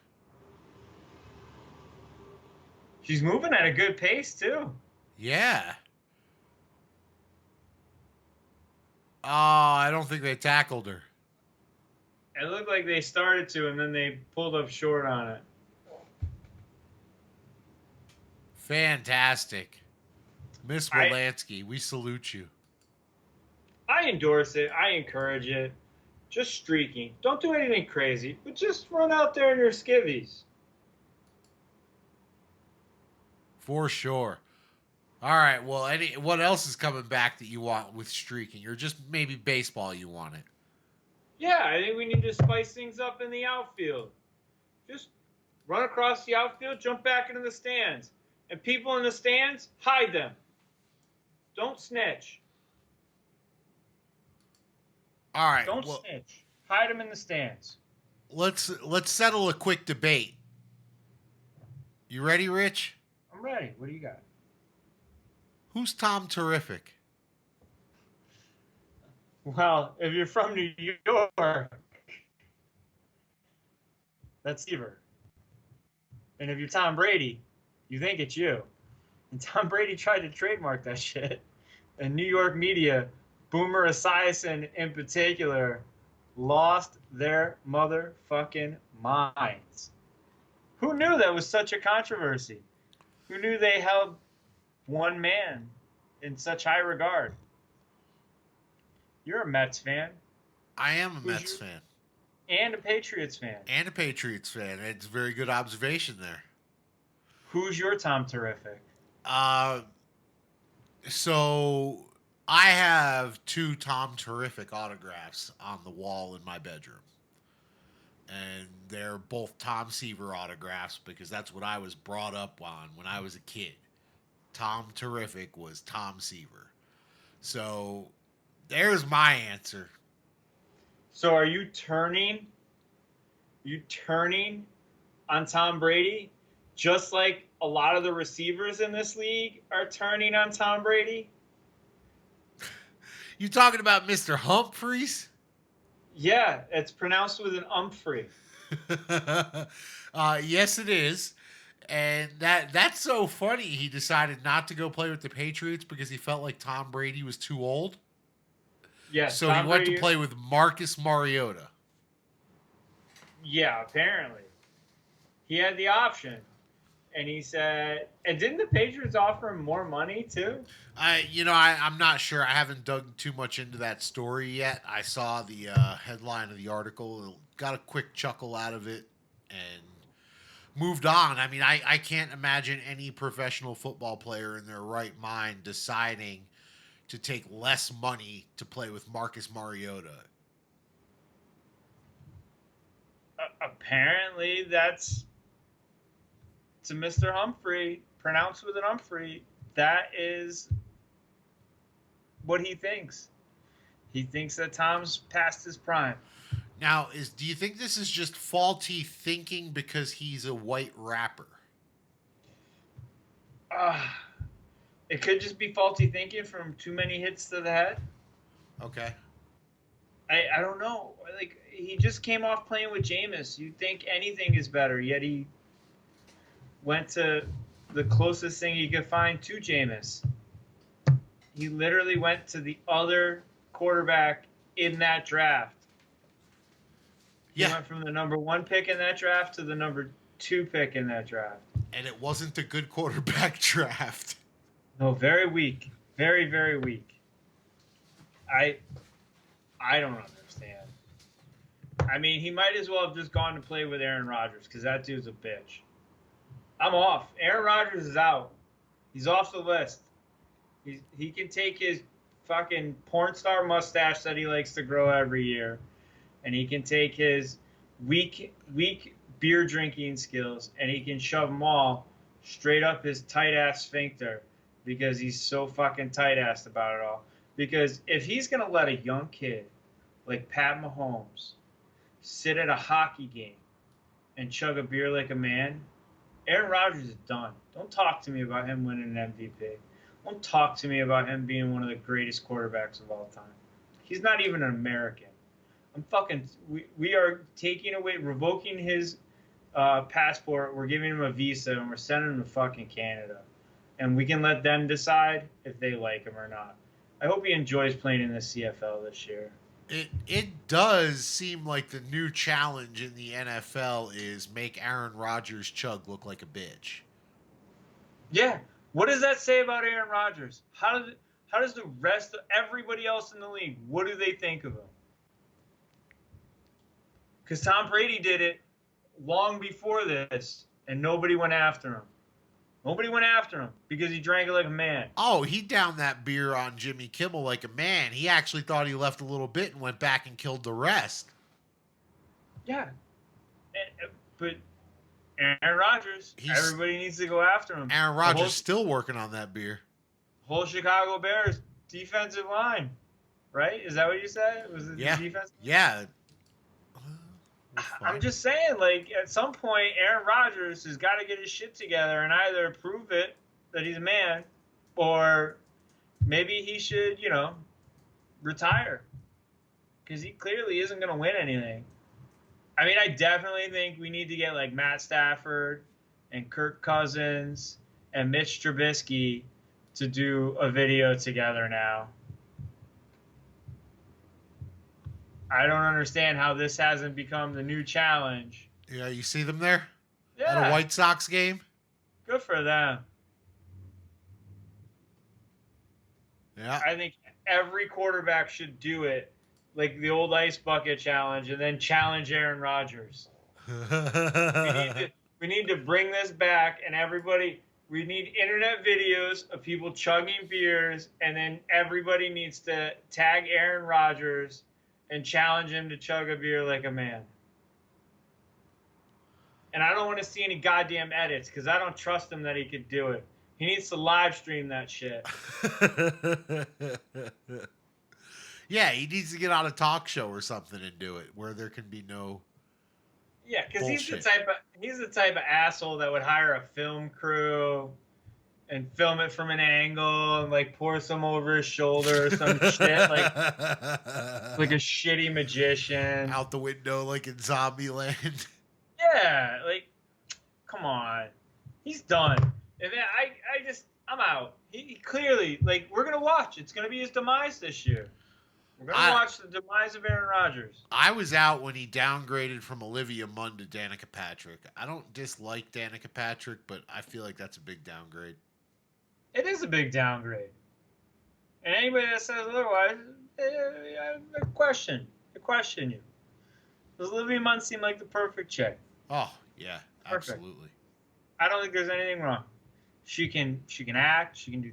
She's moving at a good pace, too. Yeah. Oh, I don't think they tackled her. It looked like they started to, and then they pulled up short on it. Fantastic. Miss Wolanski, we salute you. I endorse it. I encourage it. Just streaking. Don't do anything crazy, but just run out there in your skivvies. For sure. All right, well, what else is coming back that you want with streaking? Or just maybe baseball you want it? Yeah, I think we need to spice things up in the outfield. Just run across the outfield, jump back into the stands. And people in the stands, hide them. Don't snitch. All right. Don't snitch. Hide them in the stands. Let's settle a quick debate. You ready, Rich? I'm ready. What do you got? Who's Tom Terrific? Well, if you're from New York, that's Seaver. And if you're Tom Brady, you think it's you. And Tom Brady tried to trademark that shit. And New York media, Boomer Esiason in particular, lost their motherfucking minds. Who knew that was such a controversy? Who knew they held one man in such high regard? You're a Mets fan. I am a Who's Mets fan. And a Patriots fan. And a Patriots fan. It's a very good observation there. Who's your Tom Terrific? So I have 2 Tom Terrific autographs on the wall in my bedroom. And they're both Tom Seaver autographs because that's what I was brought up on when I was a kid. Tom Terrific was Tom Seaver. So there's my answer. So are you turning on Tom Brady just like a lot of the receivers in this league are turning on Tom Brady? You talking about Mr. Humphreys? Yeah, it's pronounced with an umphrey. Yes, it is. And that's so funny. He decided not to go play with the Patriots because he felt like Tom Brady was too old. Yes, So Tom he went Brady, to play with Marcus Mariota. Yeah, apparently. He had the option. And he said, and didn't the Patriots offer him more money too? I'm not sure. I haven't dug too much into that story yet. I saw the headline of the article, got a quick chuckle out of it, and moved on. I mean, I can't imagine any professional football player in their right mind deciding to take less money to play with Marcus Mariota. Apparently, that's to Mr. Humphrey, pronounced with an Humphrey. That is what he thinks. He thinks that Tom's past his prime. Now, do you think this is just faulty thinking because he's a white rapper? It could just be faulty thinking from too many hits to the head. Okay. I don't know. Like, he just came off playing with Jameis. You'd think anything is better, yet he went to the closest thing he could find to Jameis. He literally went to the other quarterback in that draft. He went from the number 1 pick in that draft to the number 2 pick in that draft. And it wasn't a good quarterback draft. No, very weak. Very, very weak. I don't understand. I mean, he might as well have just gone to play with Aaron Rodgers because that dude's a bitch. I'm off. Aaron Rodgers is out. He's off the list. He can take his fucking porn star mustache that he likes to grow every year, and he can take his weak beer drinking skills, and he can shove them all straight up his tight ass sphincter because he's so fucking tight assed about it all. Because if he's gonna let a young kid like Pat Mahomes sit at a hockey game and chug a beer like a man, Aaron Rodgers is done. Don't talk to me about him winning an MVP. Don't talk to me about him being one of the greatest quarterbacks of all time. He's not even an American. We are taking away, revoking his passport. We're giving him a visa, and we're sending him to fucking Canada. And we can let them decide if they like him or not. I hope he enjoys playing in the CFL this year. It does seem like the new challenge in the NFL is make Aaron Rodgers chug look like a bitch. Yeah. What does that say about Aaron Rodgers? How does the rest of everybody else in the league, what do they think of him? Because Tom Brady did it long before this, and nobody went after him. Nobody went after him because he drank it like a man. Oh, he downed that beer on Jimmy Kimmel like a man. He actually thought he left a little bit and went back and killed the rest. Yeah. But Aaron Rodgers, everybody needs to go after him. Aaron Rodgers still working on that beer. Whole Chicago Bears defensive line, right? Is that what you said? Was it the defense? Yeah. I'm just saying, like, at some point, Aaron Rodgers has got to get his shit together and either prove it that he's a man, or maybe he should, retire. because he clearly isn't going to win anything. I mean, I definitely think we need to get like Matt Stafford and Kirk Cousins and Mitch Trubisky to do a video together now. I don't understand how this hasn't become the new challenge. Yeah, you see them there at a Yeah, White Sox game. good for them. Yeah. I think every quarterback should do it, like the old ice bucket challenge, and then challenge Aaron Rodgers. We need to bring this back, and everybody. We need internet videos of people chugging beers, and then everybody needs to tag Aaron Rodgers and challenge him to chug a beer like a man. And I don't want to see any goddamn edits because I don't trust him that he could do it. He needs to live stream that shit. Yeah, he needs to get on a talk show or something and do it where there can be no. Yeah, because he's Bullshit. the type of asshole that would hire a film crew and film it from an angle and like pour some over his shoulder or some shit like a shitty magician. Out the window like in Zombieland. Yeah, like come on, he's done. And then I'm out. He clearly like we're gonna watch. It's gonna be his demise this year. We're gonna watch the demise of Aaron Rodgers. I was out when he downgraded from Olivia Munn to Danica Patrick. I don't dislike Danica Patrick, but I feel like that's a big downgrade. It is a big downgrade. And anybody that says otherwise, I question you. Does Olivia Munn seem like the perfect chick? Oh yeah, Perfect. absolutely. I don't think there's anything wrong. She can act. She can do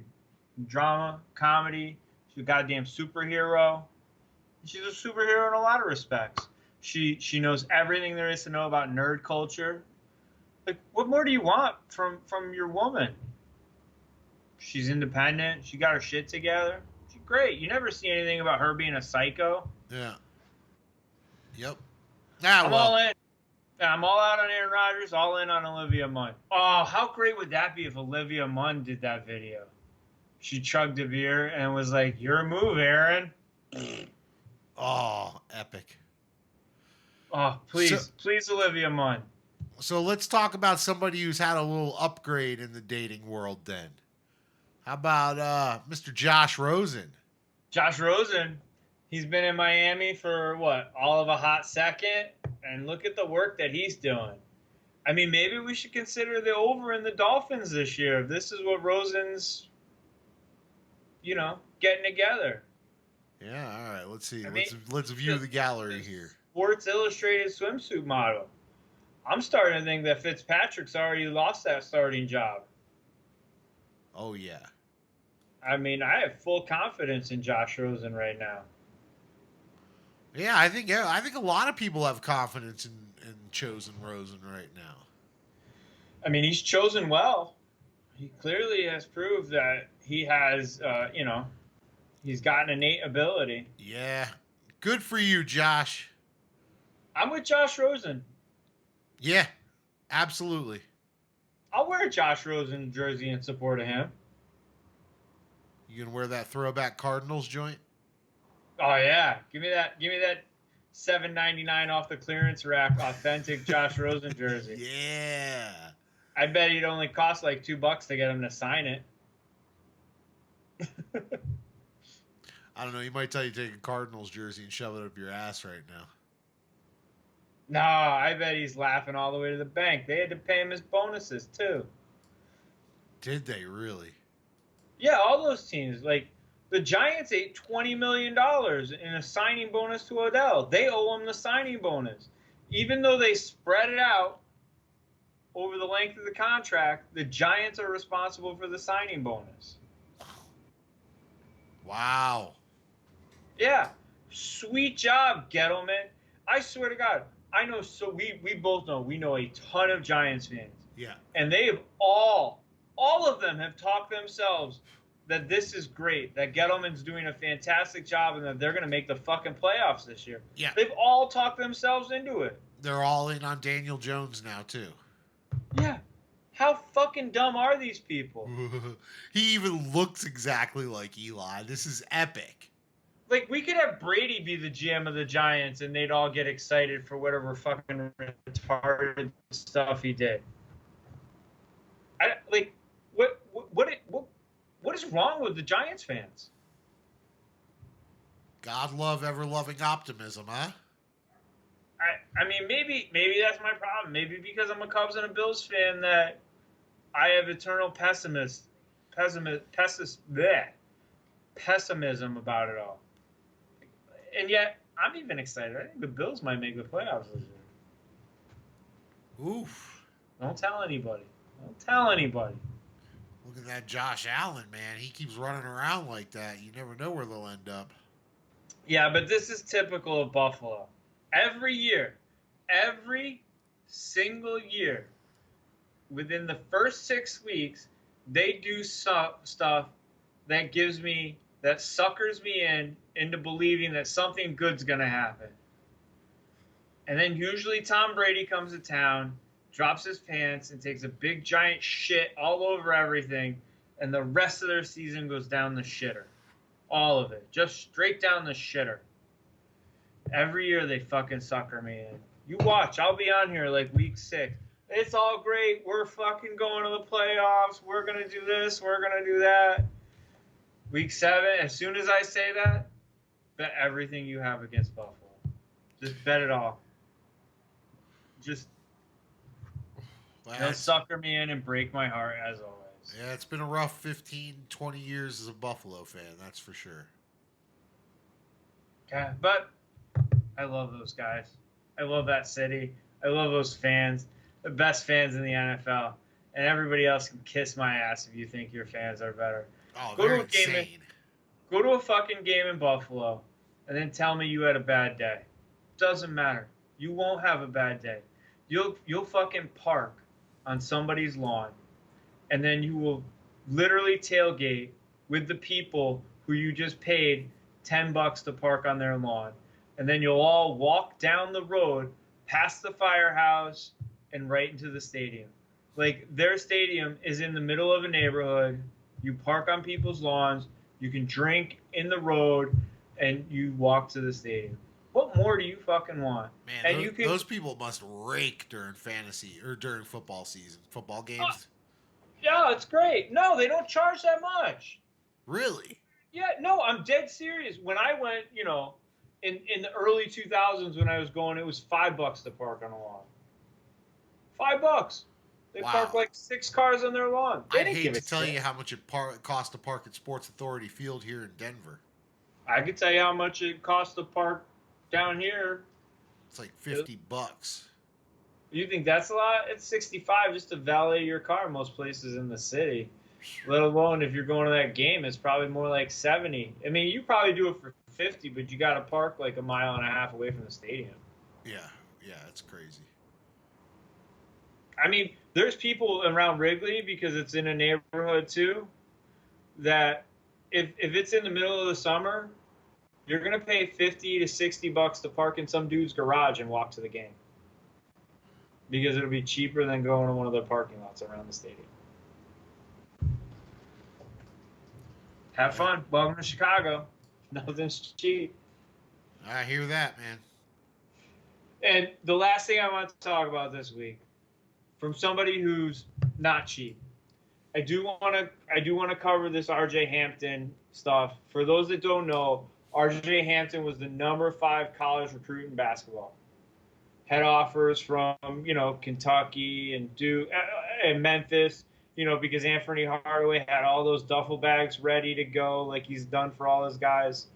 drama, comedy. She's a goddamn superhero. She's a superhero in a lot of respects. She knows everything there is to know about nerd culture. Like, what more do you want from your woman? She's independent. She got her shit together. She's great. You never see anything about her being a psycho. Yeah. Yep. I'm all in. I'm all out on Aaron Rodgers, all in on Olivia Munn. Oh, how great would that be if Olivia Munn did that video? She chugged a beer and was like, "Your move, Aaron." Oh, epic. Oh, please, Olivia Munn. So let's talk about somebody who's had a little upgrade in the dating world then. How about Mr. Josh Rosen? Josh Rosen, he's been in Miami for what, all of a hot second? And look at the work that he's doing. I mean, maybe we should consider the over in the Dolphins this year. If this is what Rosen's, getting together. Yeah, all right. Let's see. Let's view the gallery here. Sports Illustrated swimsuit model. I'm starting to think that Fitzpatrick's already lost that starting job. Oh yeah. I mean, I have full confidence in Josh Rosen right now. Yeah, I think a lot of people have confidence in chosen Rosen right now. I mean, he's chosen well. He clearly has proved that he has, he's got an innate ability. Yeah. Good for you, Josh. I'm with Josh Rosen. Yeah, absolutely. I'll wear a Josh Rosen jersey in support of him. You gonna wear that throwback Cardinals joint? Oh yeah, give me that $7.99 off the clearance rack authentic Josh Rosen jersey. Yeah. I bet he'd only cost like $2 to get him to sign it. I don't know. He might tell you to take a Cardinals jersey and shove it up your ass right now. No, I bet he's laughing all the way to the bank. They had to pay him his bonuses too. Did they really? Yeah, all those teams. Like the Giants ate $20 million in a signing bonus to Odell. They owe him the signing bonus, even though they spread it out over the length of the contract. The Giants are responsible for the signing bonus. Wow. Yeah, sweet job, Gettleman. I swear to God, I know. So we both know. We know a ton of Giants fans. Yeah. And they have all of them have talked themselves that this is great, that Gettleman's doing a fantastic job, and that they're going to make the fucking playoffs this year. Yeah. They've all talked themselves into it. They're all in on Daniel Jones now, too. Yeah. How fucking dumb are these people? He even looks exactly like Eli. This is epic. Like, we could have Brady be the GM of the Giants, and they'd all get excited for whatever fucking retarded stuff he did. Like, what is wrong with the Giants fans? God love ever loving optimism, huh? I mean, maybe that's my problem. Maybe because I'm a Cubs and a Bills fan that I have eternal pessimism about it all. And yet, I'm even excited. I think the Bills might make the playoffs this year. Oof. Don't tell anybody. Don't tell anybody. Look at that Josh Allen, man. He keeps running around like that. You never know where they'll end up. Yeah, but this is typical of Buffalo. Every single year, within the first 6 weeks, they do stuff that suckers me into believing that something good's gonna happen. And then usually Tom Brady comes to town, drops his pants, and takes a big giant shit all over everything, and the rest of their season goes down the shitter. All of it. Just straight down the shitter. Every year they fucking sucker me in. You watch, I'll be on here like week 6. It's all great. We're fucking going to the playoffs. We're going to do this. We're going to do that. Week 7, as soon as I say that, bet everything you have against Buffalo. Just bet it all. Just they'll sucker me in and break my heart as always. Yeah, it's been a rough 15, 20 years as a Buffalo fan, that's for sure. Yeah, but I love those guys. I love that city. I love those fans. The best fans in the NFL. And everybody else can kiss my ass if you think your fans are better. Oh, they're insane. Go to a fucking game in Buffalo and then tell me you had a bad day. Doesn't matter. You won't have a bad day. You'll fucking park on somebody's lawn, and then you will literally tailgate with the people who you just paid $10 to park on their lawn. And then you'll all walk down the road past the firehouse and right into the stadium. Like, their stadium is in the middle of a neighborhood. You park on people's lawns. You can drink in the road, and you walk to the stadium. What more do you fucking want? Man, and those people must rake during fantasy or during football season, football games. Yeah, it's great. No, they don't charge that much. Really? Yeah, no, I'm dead serious. When I went, in the early 2000s when I was going, it was $5 to park on a lawn. $5. They park like 6 cars on their lawn. I'd hate to tell you how much it costs to park at Sports Authority Field here in Denver. I could tell you how much it costs to park down here. It's like $50. You think that's a lot? It's $65 just to valet your car most places in the city. Let alone if you're going to that game, it's probably more like $70. I mean, you probably do it for $50, but you got to park like a mile and a half away from the stadium. Yeah, it's crazy. I mean, there's people around Wrigley, because it's in a neighborhood too, that if it's in the middle of the summer, you're going to pay $50 to $60 to park in some dude's garage and walk to the game. Because it'll be cheaper than going to one of the parking lots around the stadium. Have fun. Welcome to Chicago. Nothing's cheap. I hear that, man. And the last thing I want to talk about this week, from somebody who's not cheap, I do want to cover this RJ Hampton stuff. For those that don't know, RJ Hampton was the number 5 college recruit in basketball. Had offers from, Kentucky and Duke and Memphis, because Anthony Hardaway had all those duffel bags ready to go like he's done for all his guys.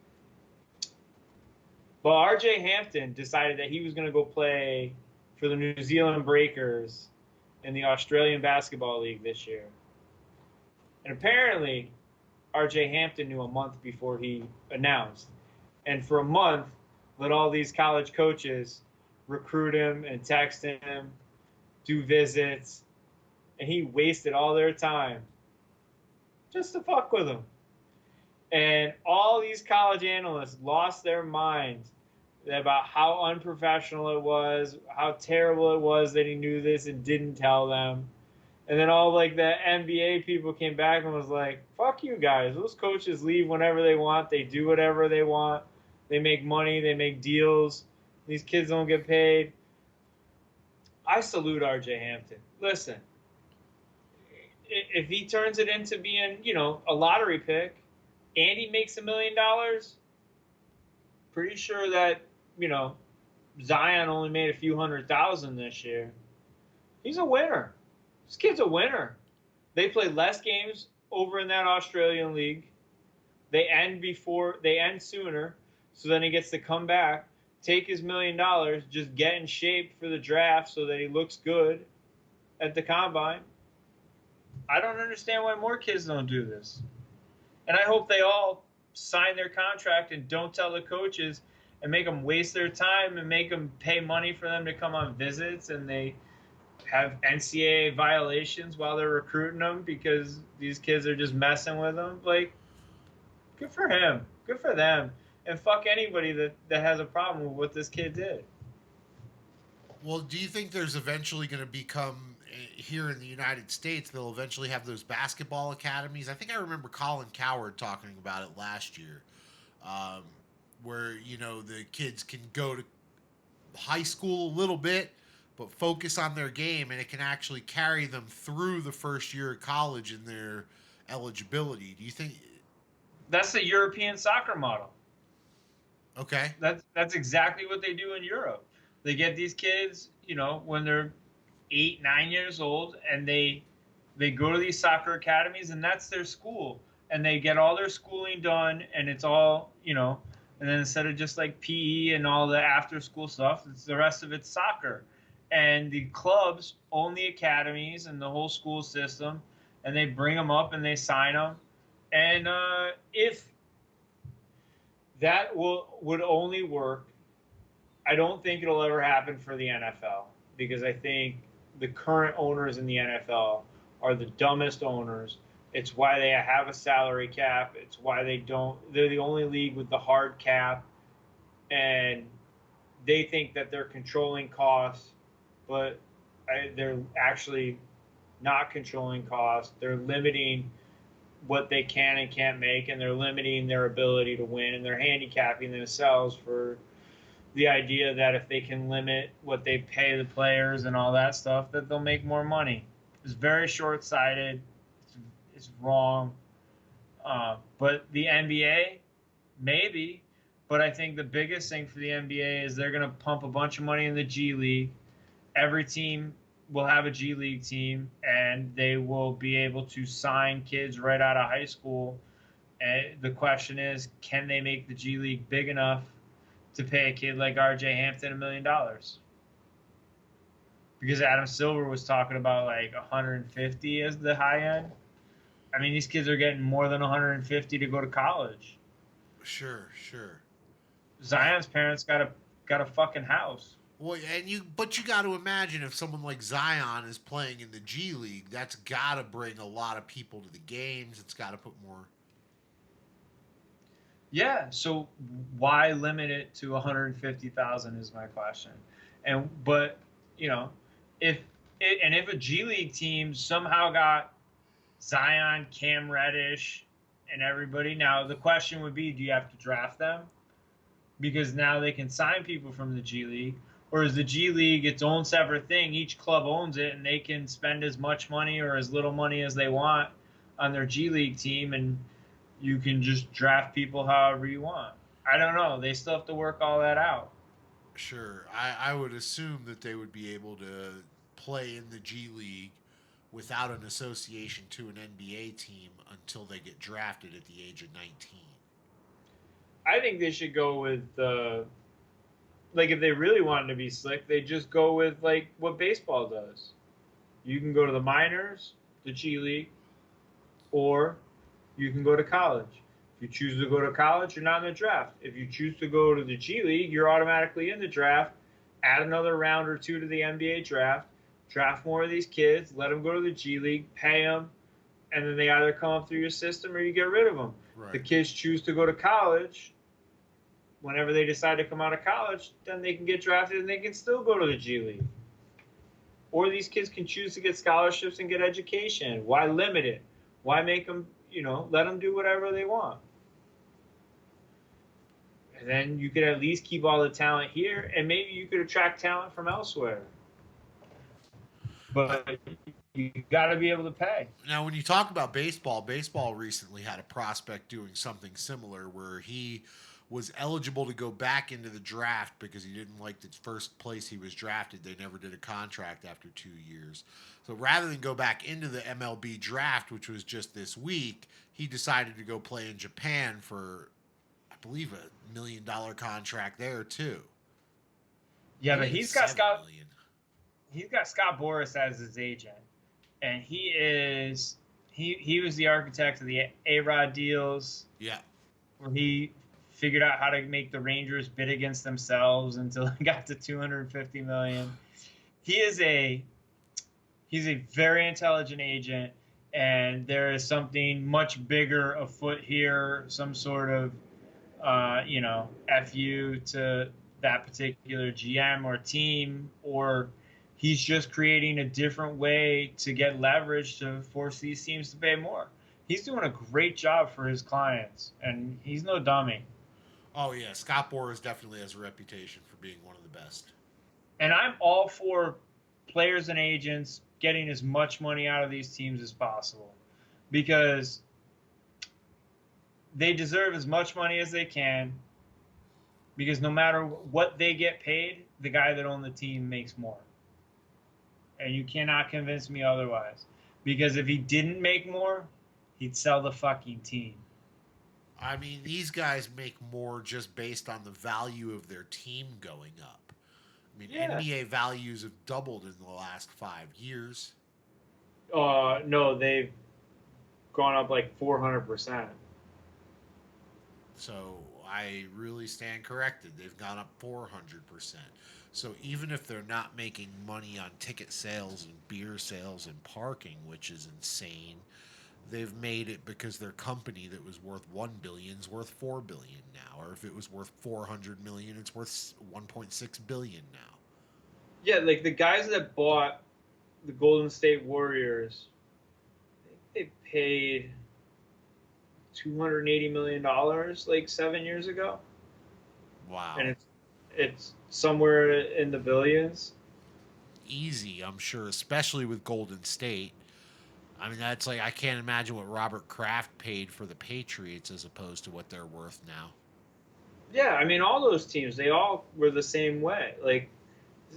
But RJ Hampton decided that he was going to go play for the New Zealand Breakers in the Australian Basketball League this year. And apparently, RJ Hampton knew a month before he announced. And for a month, let all these college coaches recruit him and text him, do visits, and he wasted all their time just to fuck with him. And all these college analysts lost their minds about how unprofessional it was, how terrible it was that he knew this and didn't tell them. And then all like the NBA people came back and was like, "Fuck you guys. Those coaches leave whenever they want. They do whatever they want. They make money. They make deals. These kids don't get paid." I salute RJ Hampton. Listen, if he turns it into being, a lottery pick, and he makes $1 million, pretty sure that, Zion only made a few 100,000 this year. He's a winner. This kid's a winner. They play less games over in that Australian league. They end sooner, so then he gets to come back, take his $1 million, just get in shape for the draft so that he looks good at the combine. I don't understand why more kids don't do this. And I hope they all sign their contract and don't tell the coaches and make them waste their time and make them pay money for them to come on visits, and they have NCAA violations while they're recruiting them because these kids are just messing with them. Like, good for him. Good for them. And fuck anybody that has a problem with what this kid did. Well, do you think there's eventually going to become, here in the United States, they'll eventually have those basketball academies? I think I remember Colin Cowherd talking about it last year, where, the kids can go to high school a little bit, but focus on their game, and it can actually carry them through the first year of college in their eligibility. Do you think that's the European soccer model? Okay. That's exactly what they do in Europe. They get these kids, when they're 8, 9 years old, and they go to these soccer academies, and that's their school, and they get all their schooling done, and it's all, and then instead of just like PE and all the after school stuff, it's the rest of it's soccer. And the clubs own the academies and the whole school system, and they bring them up and they sign them. And if that would only work, I don't think it'll ever happen for the NFL, because I think the current owners in the NFL are the dumbest owners. It's why they have a salary cap. It's why they're the only league with the hard cap, and they think that they're controlling costs, but they're actually not controlling costs. They're limiting what they can and can't make, and they're limiting their ability to win, and they're handicapping themselves for the idea that if they can limit what they pay the players and all that stuff, that they'll make more money. It's very short-sighted. It's wrong. But the NBA, maybe. But I think the biggest thing for the NBA is they're going to pump a bunch of money in the G League. Every team will have a G League team, and they will be able to sign kids right out of high school. And the question is, can they make the G League big enough to pay a kid like RJ Hampton $1 million? Because Adam Silver was talking about like 150 as the high end. I mean, these kids are getting more than 150 to go to college. Sure. Zion's parents got a fucking house. Well, but you got to imagine, if someone like Zion is playing in the G League, that's got to bring a lot of people to the games. It's got to put more. Yeah, so why limit it to 150,000 is my question. But if a G League team somehow got Zion, Cam Reddish, and everybody, now the question would be, do you have to draft them? Because now they can sign people from the G League. Or is the G League its own separate thing? Each club owns it, and they can spend as much money or as little money as they want on their G League team, and you can just draft people however you want. I don't know. They still have to work all that out. Sure. I would assume that they would be able to play in the G League without an association to an NBA team until they get drafted at the age of 19. I think they should go with like, if they really wanted to be slick, they just go with like what baseball does. You can go to the minors, the G League, or you can go to college. If you choose to go to college, you're not in the draft. If you choose to go to the G League, you're automatically in the draft. Add another round or two to the NBA draft. Draft more of these kids. Let them go to the G League. Pay them. And then they either come up through your system or you get rid of them. Right. The kids choose to go to college. Whenever they decide to come out of college, then they can get drafted and they can still go to the G League. Or these kids can choose to get scholarships and get education. Why limit it? Why make them, let them do whatever they want? And then you could at least keep all the talent here, and maybe you could attract talent from elsewhere. Uh, But you got to be able to pay. Now, when you talk about baseball, baseball recently had a prospect doing something similar where he was eligible to go back into the draft because he didn't like the first place he was drafted. They never did a contract after 2 years. So rather than go back into the MLB draft, which was just this week, he decided to go play in Japan for, I believe, $1 million contract there too. Yeah, but Maybe he's got 7 million. he's got Scott Boras as his agent, and he was the architect of the A-Rod deals. Yeah. Where he figured out how to make the Rangers bid against themselves until he got to 250 million. He's a very intelligent agent, and there is something much bigger afoot here, some sort of FU to that particular GM or team, or he's just creating a different way to get leverage to force these teams to pay more. He's doing a great job for his clients, and he's no dummy. Oh yeah, Scott Boras definitely has a reputation for being one of the best. And I'm all for players and agents getting as much money out of these teams as possible, because they deserve as much money as they can, because no matter what they get paid, the guy that owned the team makes more. And you cannot convince me otherwise. Because if he didn't make more, he'd sell the fucking team. I mean, these guys make more just based on the value of their team going up. I mean, Yeah. NBA values have doubled in the last 5 years. No, they've gone up like 400%. So I really stand corrected. They've gone up 400%. So even if they're not making money on ticket sales and beer sales and parking, which is insane, they've made it because their company that was worth 1 billion is worth 4 billion now, or if it was worth 400 million, it's worth 1.6 billion now. Yeah, like the guys that bought the Golden State Warriors, I think they paid $280 million like 7 years ago. Wow. And it's somewhere in the billions. Easy, I'm sure, especially with Golden State. I mean, that's like, I can't imagine what Robert Kraft paid for the Patriots as opposed to what they're worth now. Yeah, I mean, all those teams, they all were the same way. Like,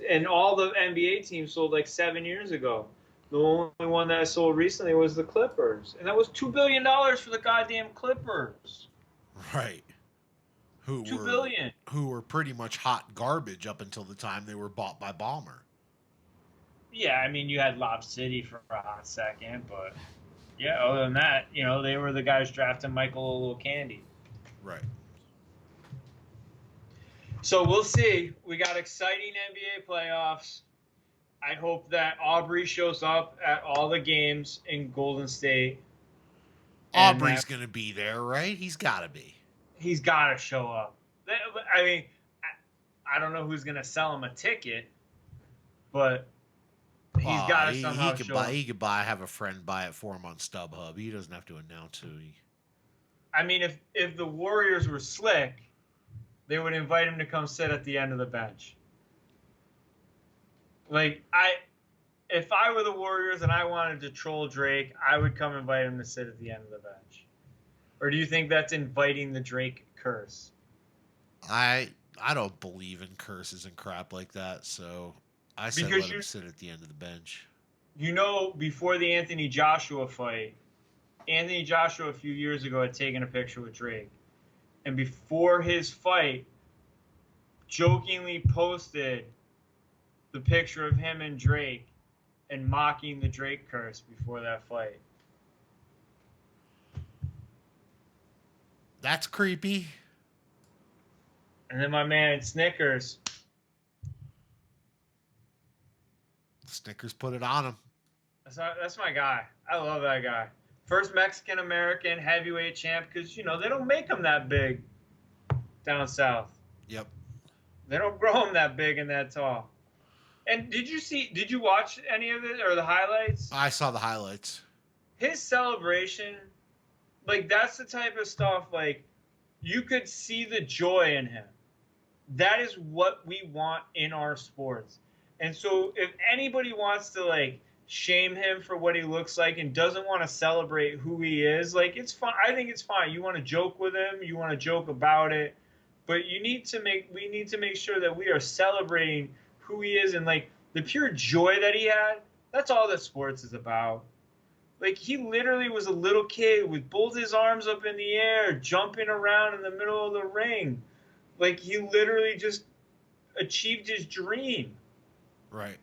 and all the NBA teams sold like 7 years ago. The only one that I sold recently was the Clippers, and that was $2 billion for the goddamn Clippers. Right. $2 billion. Who were pretty much hot garbage up until the time they were bought by Ballmer. Yeah, I mean, you had Lob City for a hot second, but yeah, other than that, they were the guys drafting Michael Little Candy. Right. So we'll see. We got exciting NBA playoffs. I hope that Aubrey shows up at all the games in Golden State. Aubrey's going to be there, right? He's got to be. He's got to show up. I mean, I don't know who's going to sell him a ticket, but he's got to somehow show up. He could have a friend buy it for him on StubHub. He doesn't have to announce who he... I mean, if the Warriors were slick, they would invite him to come sit at the end of the bench. Like, if I were the Warriors and I wanted to troll Drake, I would come invite him to sit at the end of the bench. Or do you think that's inviting the Drake curse? I don't believe in curses and crap like that, so I said let him sit at the end of the bench. Before the Anthony Joshua fight, Anthony Joshua a few years ago had taken a picture with Drake. And before his fight, jokingly posted the picture of him and Drake and mocking the Drake curse before that fight. That's creepy. And then my man Snickers put it on him. That's my guy. I love that guy. First Mexican-American heavyweight champ, because, they don't make them that big down south. Yep. They don't grow them that big and that tall. And did you watch any of it or the highlights? I saw the highlights. His celebration, like that's the type of stuff like you could see the joy in him. That is what we want in our sports. And so if anybody wants to like shame him for what he looks like and doesn't want to celebrate who he is, like it's fine. I think it's fine. You want to joke with him, you want to joke about it, but we need to make sure that we are celebrating who he is and like the pure joy that he had. That's all that sports is about. Like he literally was a little kid with both his arms up in the air, jumping around in the middle of the ring. Like he literally just achieved his dream. Right.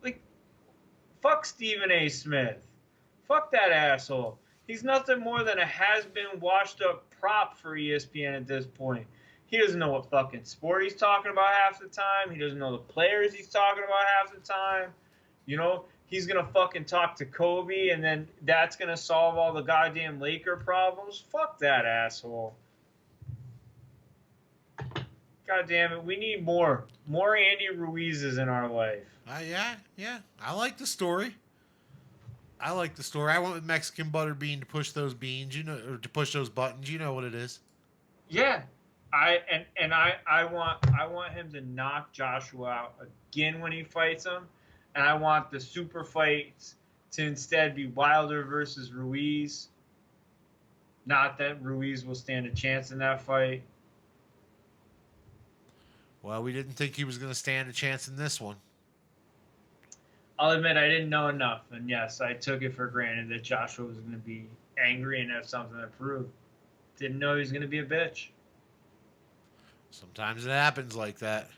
Like fuck Stephen A. Smith. Fuck that asshole. He's nothing more than a has-been, washed-up prop for ESPN at this point. He doesn't know what fucking sport he's talking about half the time. He doesn't know the players he's talking about half the time. You know, he's going to fucking talk to Kobe, and then that's going to solve all the goddamn Laker problems. Fuck that asshole. God damn it. We need more. More Andy Ruizes in our life. Yeah. I like the story. I went with Mexican Butterbean to push those beans, or to push those buttons. You know what it is. Yeah. I want him to knock Joshua out again when he fights him. And I want the super fights to instead be Wilder versus Ruiz. Not that Ruiz will stand a chance in that fight. Well, we didn't think he was going to stand a chance in this one. I'll admit I didn't know enough, and yes, I took it for granted that Joshua was going to be angry and have something to prove. Didn't know he was going to be a bitch. Sometimes it happens like that.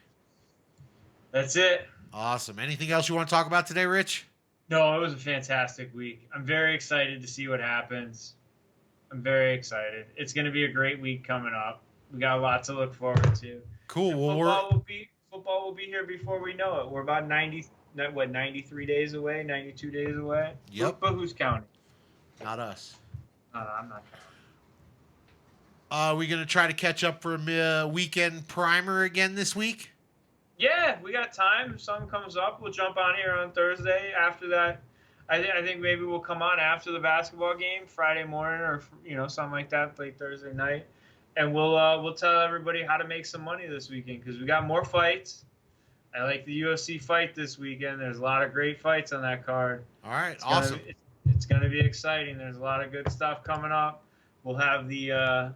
That's it. Awesome. Anything else you want to talk about today, Rich? No, it was a fantastic week. I'm very excited to see what happens. I'm very excited. It's going to be a great week coming up. We got a lot to look forward to. Cool. Well, football will be here before we know it. We're about 93 days away, 92 days away? Yep. But who's counting? Not us. I'm not counting. Are we going to try to catch up for a weekend primer again this week? Yeah, we got time. If something comes up, we'll jump on here on Thursday. After that, I think maybe we'll come on after the basketball game, Friday morning or something like that, late Thursday night, and we'll tell everybody how to make some money this weekend because we got more fights. I like the UFC fight this weekend. There's a lot of great fights on that card. All right, awesome. It's going to be exciting. There's a lot of good stuff coming up. We'll have the,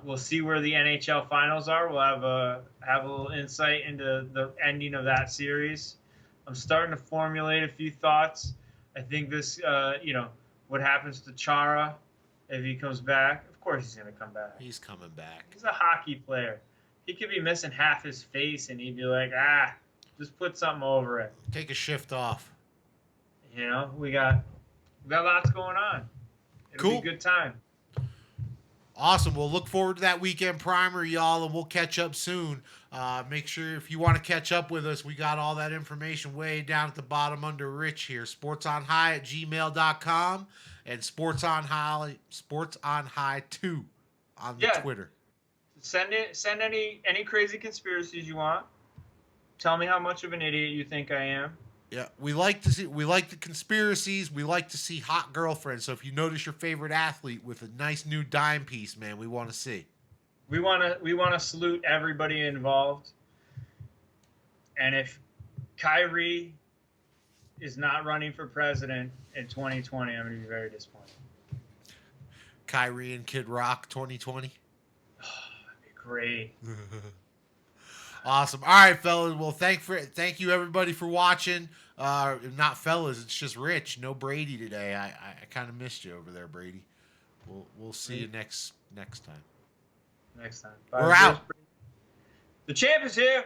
we'll see where the NHL finals are. We'll have a little insight into the ending of that series. I'm starting to formulate a few thoughts. I think this, what happens to Chara if he comes back. Of course he's going to come back. He's coming back. He's a hockey player. He could be missing half his face, and he'd be like, just put something over it. Take a shift off. We got lots going on. It'll be a good time. Awesome. We'll look forward to that weekend primer, y'all, and we'll catch up soon. Make sure if you want to catch up with us, we got all that information way down at the bottom under Rich here. sportsonhigh@gmail.com and sportsonhigh2 on the Twitter. Send any crazy conspiracies you want. Tell me how much of an idiot you think I am. Yeah, we like the conspiracies. We like to see hot girlfriends. So if you notice your favorite athlete with a nice new dime piece, man, we want to see. We want to salute everybody involved. And if Kyrie is not running for president in 2020, I'm going to be very disappointed. Kyrie and Kid Rock 2020. Oh, that'd be great. Awesome. All right, fellas. Well, thank you everybody for watching. Not fellas, it's just Rich. No Brady today. I kind of missed you over there, Brady. We'll see you next time. Next time. We're out. The champ is here.